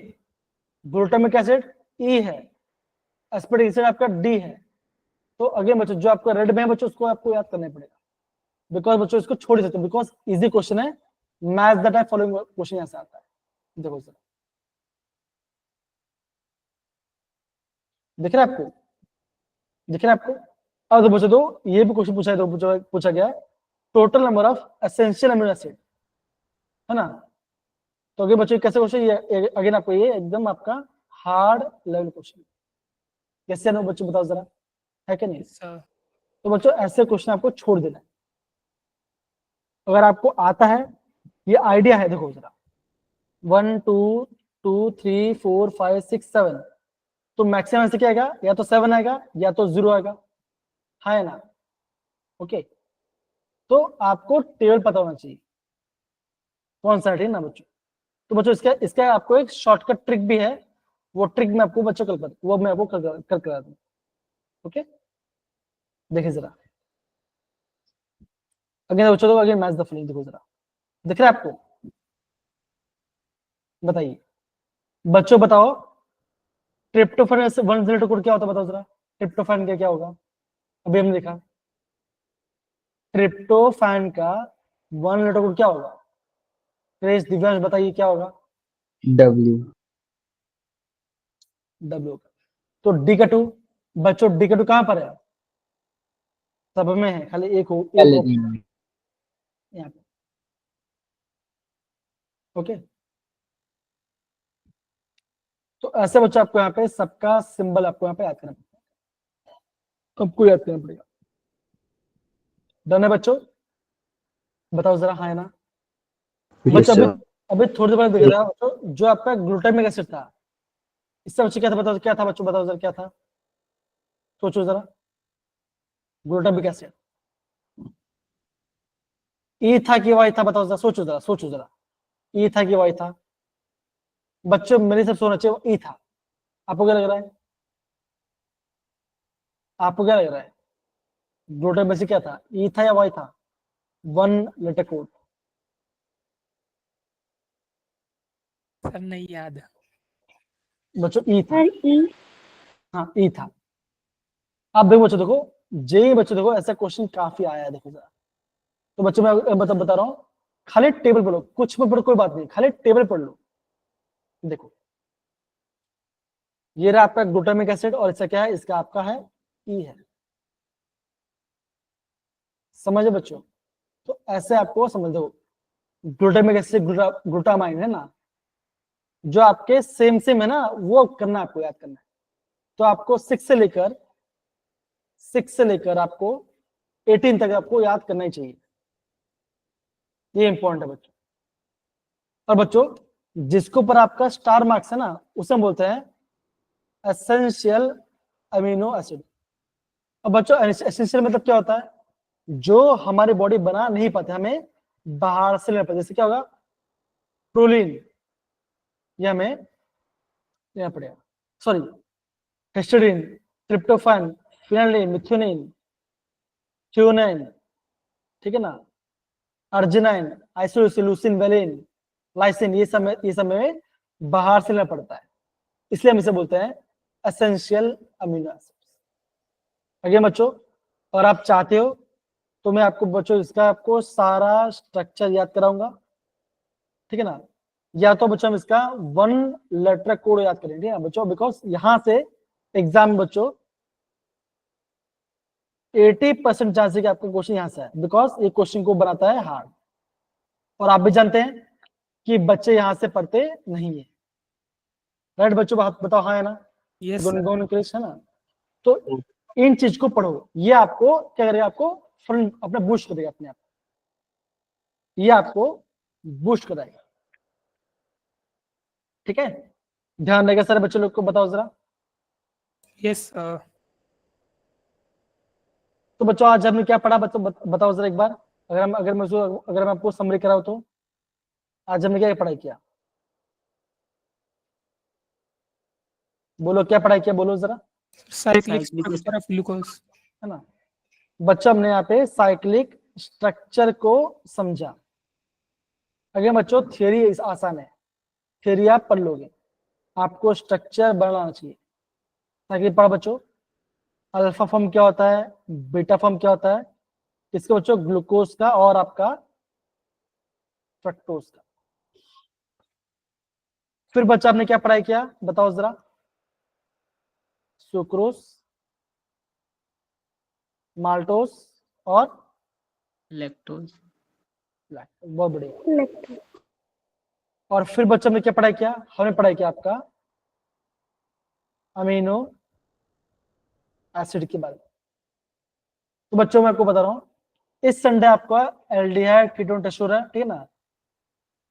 Speaker 1: ग्लूटामिक एसिड ई है, एस्पार्टिक एसिड आपका डी है। तो अगेन बच्चों जो आपका रेड में है बच्चों उसको आपको याद करना पड़ेगा, बिकॉज बच्चों इसको छोड़ ही सकते हो, बिकॉज इजी क्वेश्चन है, match the type following question ऐसा आता है। देखो सर, दिख रहा है आपको, दिख रहा है आपको। अब तो बच्चों तो ये भी क्वेश्चन पूछा है, तो पूछा गया है total number of essential amino acid, है ना। तो अगे बच्चों कैसे क्वेश्चन, ये अगेन आपको ये एकदम आपका हार्ड लेवल क्वेश्चन, कैसे ना बच्चों बताओ जरा, है कि नहीं।
Speaker 3: सर
Speaker 1: तो बच्चों ऐसे क्वेश्चन आपको छोड़ देना है। अगर आपको आता है, ये आइडिया है, देखो जरा 1 2 2 3 4 5 6 7, तो मैक्सिमम से क्या आएगा, या तो 7 आएगा या तो 0 आएगा, है ना। ओके, तो आपको टेबल पता होना चाहिए कौन सा है, ठीक है ना बच्चों। तो बच्चों इसका इसका आपको एक शॉर्टकट ट्रिक भी है, वो ट्रिक मैं आपको बच्चों कल वो मैं आपको कर करा दूं। ओके, देखिए जरा अगेन बच्चों, तो अगेन मैच द फॉलोइंग, देखो जरा, दिख रहा है आपको, बताइए बच्चों, बताओ ट्रिप्टोफैन से 1 कोड क्या होता है, बताओ जरा, ट्रिप्टोफैन का क्या होगा, अभी हमने देखा ट्रिप्टोफैन का 1 कोड क्या होगा, क्रेज दिव्यांश बताइए क्या होगा,
Speaker 5: W
Speaker 1: डब्ल्यू। तो डी का 2 बच्चों, डी का 2 कहां पर है, सब में है, खाली एक हो, एक
Speaker 5: Alanine
Speaker 1: यहाँ पे। ओके, तो ऐसे बच्चों आपको यहाँ पे सबका सिंबल आपको यहाँ पे याद करना पड़ेगा, सबको याद करना पड़ेगा। डन है बच्चों, बताओ जरा, हाँ है ना बच्चों। अभी अभी थोड़ी देर बाद देख रहा बच्चों, जो आपका ग्लूटामिक एसिड था, इससे बच्चों क्या था, बताओ क्या था बच्चों, बताओ जरा क्या था, सोचो जरा, ग्लूटामिक एसिड ई था कि वाई था, बताओ जरा, सोचो जरा, सोचो जरा, ई था कि वाई था बच्चों, मेरे सब सोना चाहिए ई था। आपको क्या लग रहा है, आपको क्या लग रहा है, ग्लूटामिक एसिड क्या था, ई था या वाई था, 1 कोड,
Speaker 3: सर नहीं याद।
Speaker 1: बच्चों ई था,
Speaker 6: सर ई।
Speaker 1: हाँ ई था। अब देखो बच्चों, देखो जेई बच्चों, देखो ऐसा क्वेश्चन काफी आया है, देखो जरा। तो बच्चों मैं बता रहा हूँ, खाली टेबल पढ़ो, कुछ भी पढ़ो कोई बात नहीं, खाली टेबल पढ़ लो। देखो ये रहा आपका ग्लूटामिक एसिड, और इसका क्या है, इसका आपका है ई है, समझे बच्चों। तो ऐसे आपको समझ दो, ग्लूटामिक एसिड ग्लूटामाइन है ना, जो आपके सेम सेम है ना, वो करना आपको याद करना है। तो आपको 6 से लेकर आपको 18 तक आपको याद करना ही चाहिए, ये इंपॉर्टेंट है बच्चों। और बच्चों जिसको पर आपका स्टार मार्क्स है ना, उसे हम बोलते हैं एसेंशियल अमीनो एसिड। अब बच्चों एसेंशियल मतलब क्या होता है, जो हमारी बॉडी बना नहीं पाते, हमें बाहर से लेना पड़ता है। जैसे क्या होगा, प्रोलीन, ये हमें लेना पड़ेगा, sorry histidine, tryptophan, phenylalanine, methionine, threonine, ठीक है ना, अर्जिनाइन, आइसोल्यूसिन, वेलिन, लाइसिन, ये सब में बाहर से लेना पड़ता है, इसलिए हम इसे बोलते हैं एसेंशियल अमीनो एसिड्स। आगे बच्चों, और आप चाहते हो तो मैं आपको बच्चों इसका आपको सारा स्ट्रक्चर याद कराऊंगा, ठीक है ना, या तो बच्चों हम इसका 1 कोड याद करेंगे, ठीक है बच्चों, बिकॉज यहां से एग्जाम बच्चों 80% चांस है कि आपका क्वेश्चन यहां से है, बिकॉज ये क्वेश्चन को बनाता है हार्ड, और आप भी जानते हैं कि बच्चे यहां से पढ़ते नहीं है, राइट बच्चों, बताओ हाँ है ना,
Speaker 3: यस
Speaker 1: गुनगुन क्रिश है ना। तो इन चीज को पढ़ो, ये आपको क्या करेगा, आपको फ्रंट अपना बूस्ट करेगा अपने आप, ये आपको बूस्ट कराएगा, ठीक है। ध्यान रहेगा सारे बच्चे लोग को, बताओ जरा।
Speaker 3: यस
Speaker 1: तो बच्चों आज हमने क्या पढ़ा, बच्चों बताओ जरा एक बार, अगर मैं आपको समरी कराऊं तो आज हमने क्या पढ़ाई किया, बोलो क्या पढ़ाई किया, बोलो जरा,
Speaker 3: cyclic
Speaker 5: Cyclic
Speaker 3: structure of glucose.
Speaker 1: है ना। बच्चों हमने यहाँ पे साइक्लिक स्ट्रक्चर को समझा। अगर बच्चों थियरी आसान है, थियरी आप पढ़ लोगे, आपको स्ट्रक्चर बनाना चाहिए। ताकि पढ़ बच्चों, अल्फा फॉर्म क्या होता है, बीटा फॉर्म क्या होता है, इसके बच्चों ग्लूकोज का और आपका फ्रक्टोज का। फिर बच्चा आपने क्या पढ़ाई किया बताओ जरा, सुक्रोज, माल्टोज और
Speaker 5: lactose,
Speaker 1: बहुत बढ़िया। और फिर बच्चा हमने क्या पढ़ाई किया, हमने पढ़ाई किया आपका अमीनो एसिड के बारे में। तो बच्चों मैं आपको बता रहा हूँ, इस संडे आपका एल्डिहाइड कीटोन टेस्ट हो रहा है, ठीक है ना।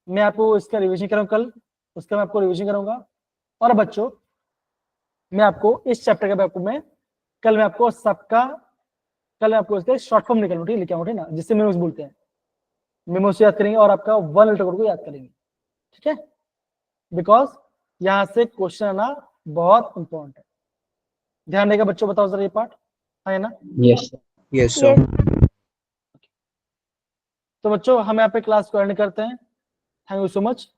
Speaker 1: मैं आपको इसका रिवीजन करूंगा कल, उसका मैं आपको रिवीजन करूंगा। और बच्चों मैं आपको इस चैप्टर के बारे में कल मैं आपको सबका, कल मैं आपको इसका शॉर्ट फॉर्म निकालूंगा, ठीक है, लिखा हूँ, ठीक है ना, जिससे मेमोस बोलते हैं, मेमोस याद करेंगे और आपका 1 लीटर को याद करेंगे, ठीक है। बिकॉज यहाँ से क्वेश्चन आना बहुत इंपॉर्टेंट है। ध्यान देगा बच्चों, बताओ जरा ये पार्ट है ना।
Speaker 4: Yes. Yes, sir.
Speaker 1: तो बच्चों हम यहाँ पे क्लास को एंड करते हैं। Thank you so much.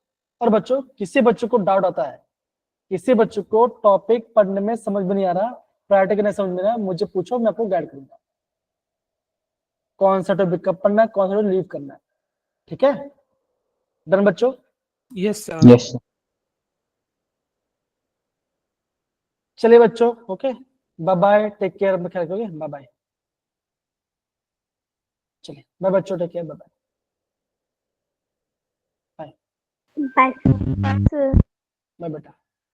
Speaker 1: और बच्चों किसी बच्चों को डाउट आता है, किसी बच्चों को टॉपिक पढ़ने में समझ में नहीं आ रहा, प्रायोरिटी के नहीं समझ में आ रहा, मुझे पूछो, मैं आपको गाइड करूंगा कौन सा टॉपिक कब पढ़ना है, कौन सा टॉपिक लीव करना है, ठीक है। डन बच्चों।
Speaker 3: Yes, sir.
Speaker 4: Yes, sir.
Speaker 1: चलिए बच्चों, okay, bye bye, take care, अपना ख्याल रखोगे, बाय बाय। चलिए बाय बच्चों, take care, bye bye.
Speaker 6: Bye, sir.
Speaker 1: Bye बेटा।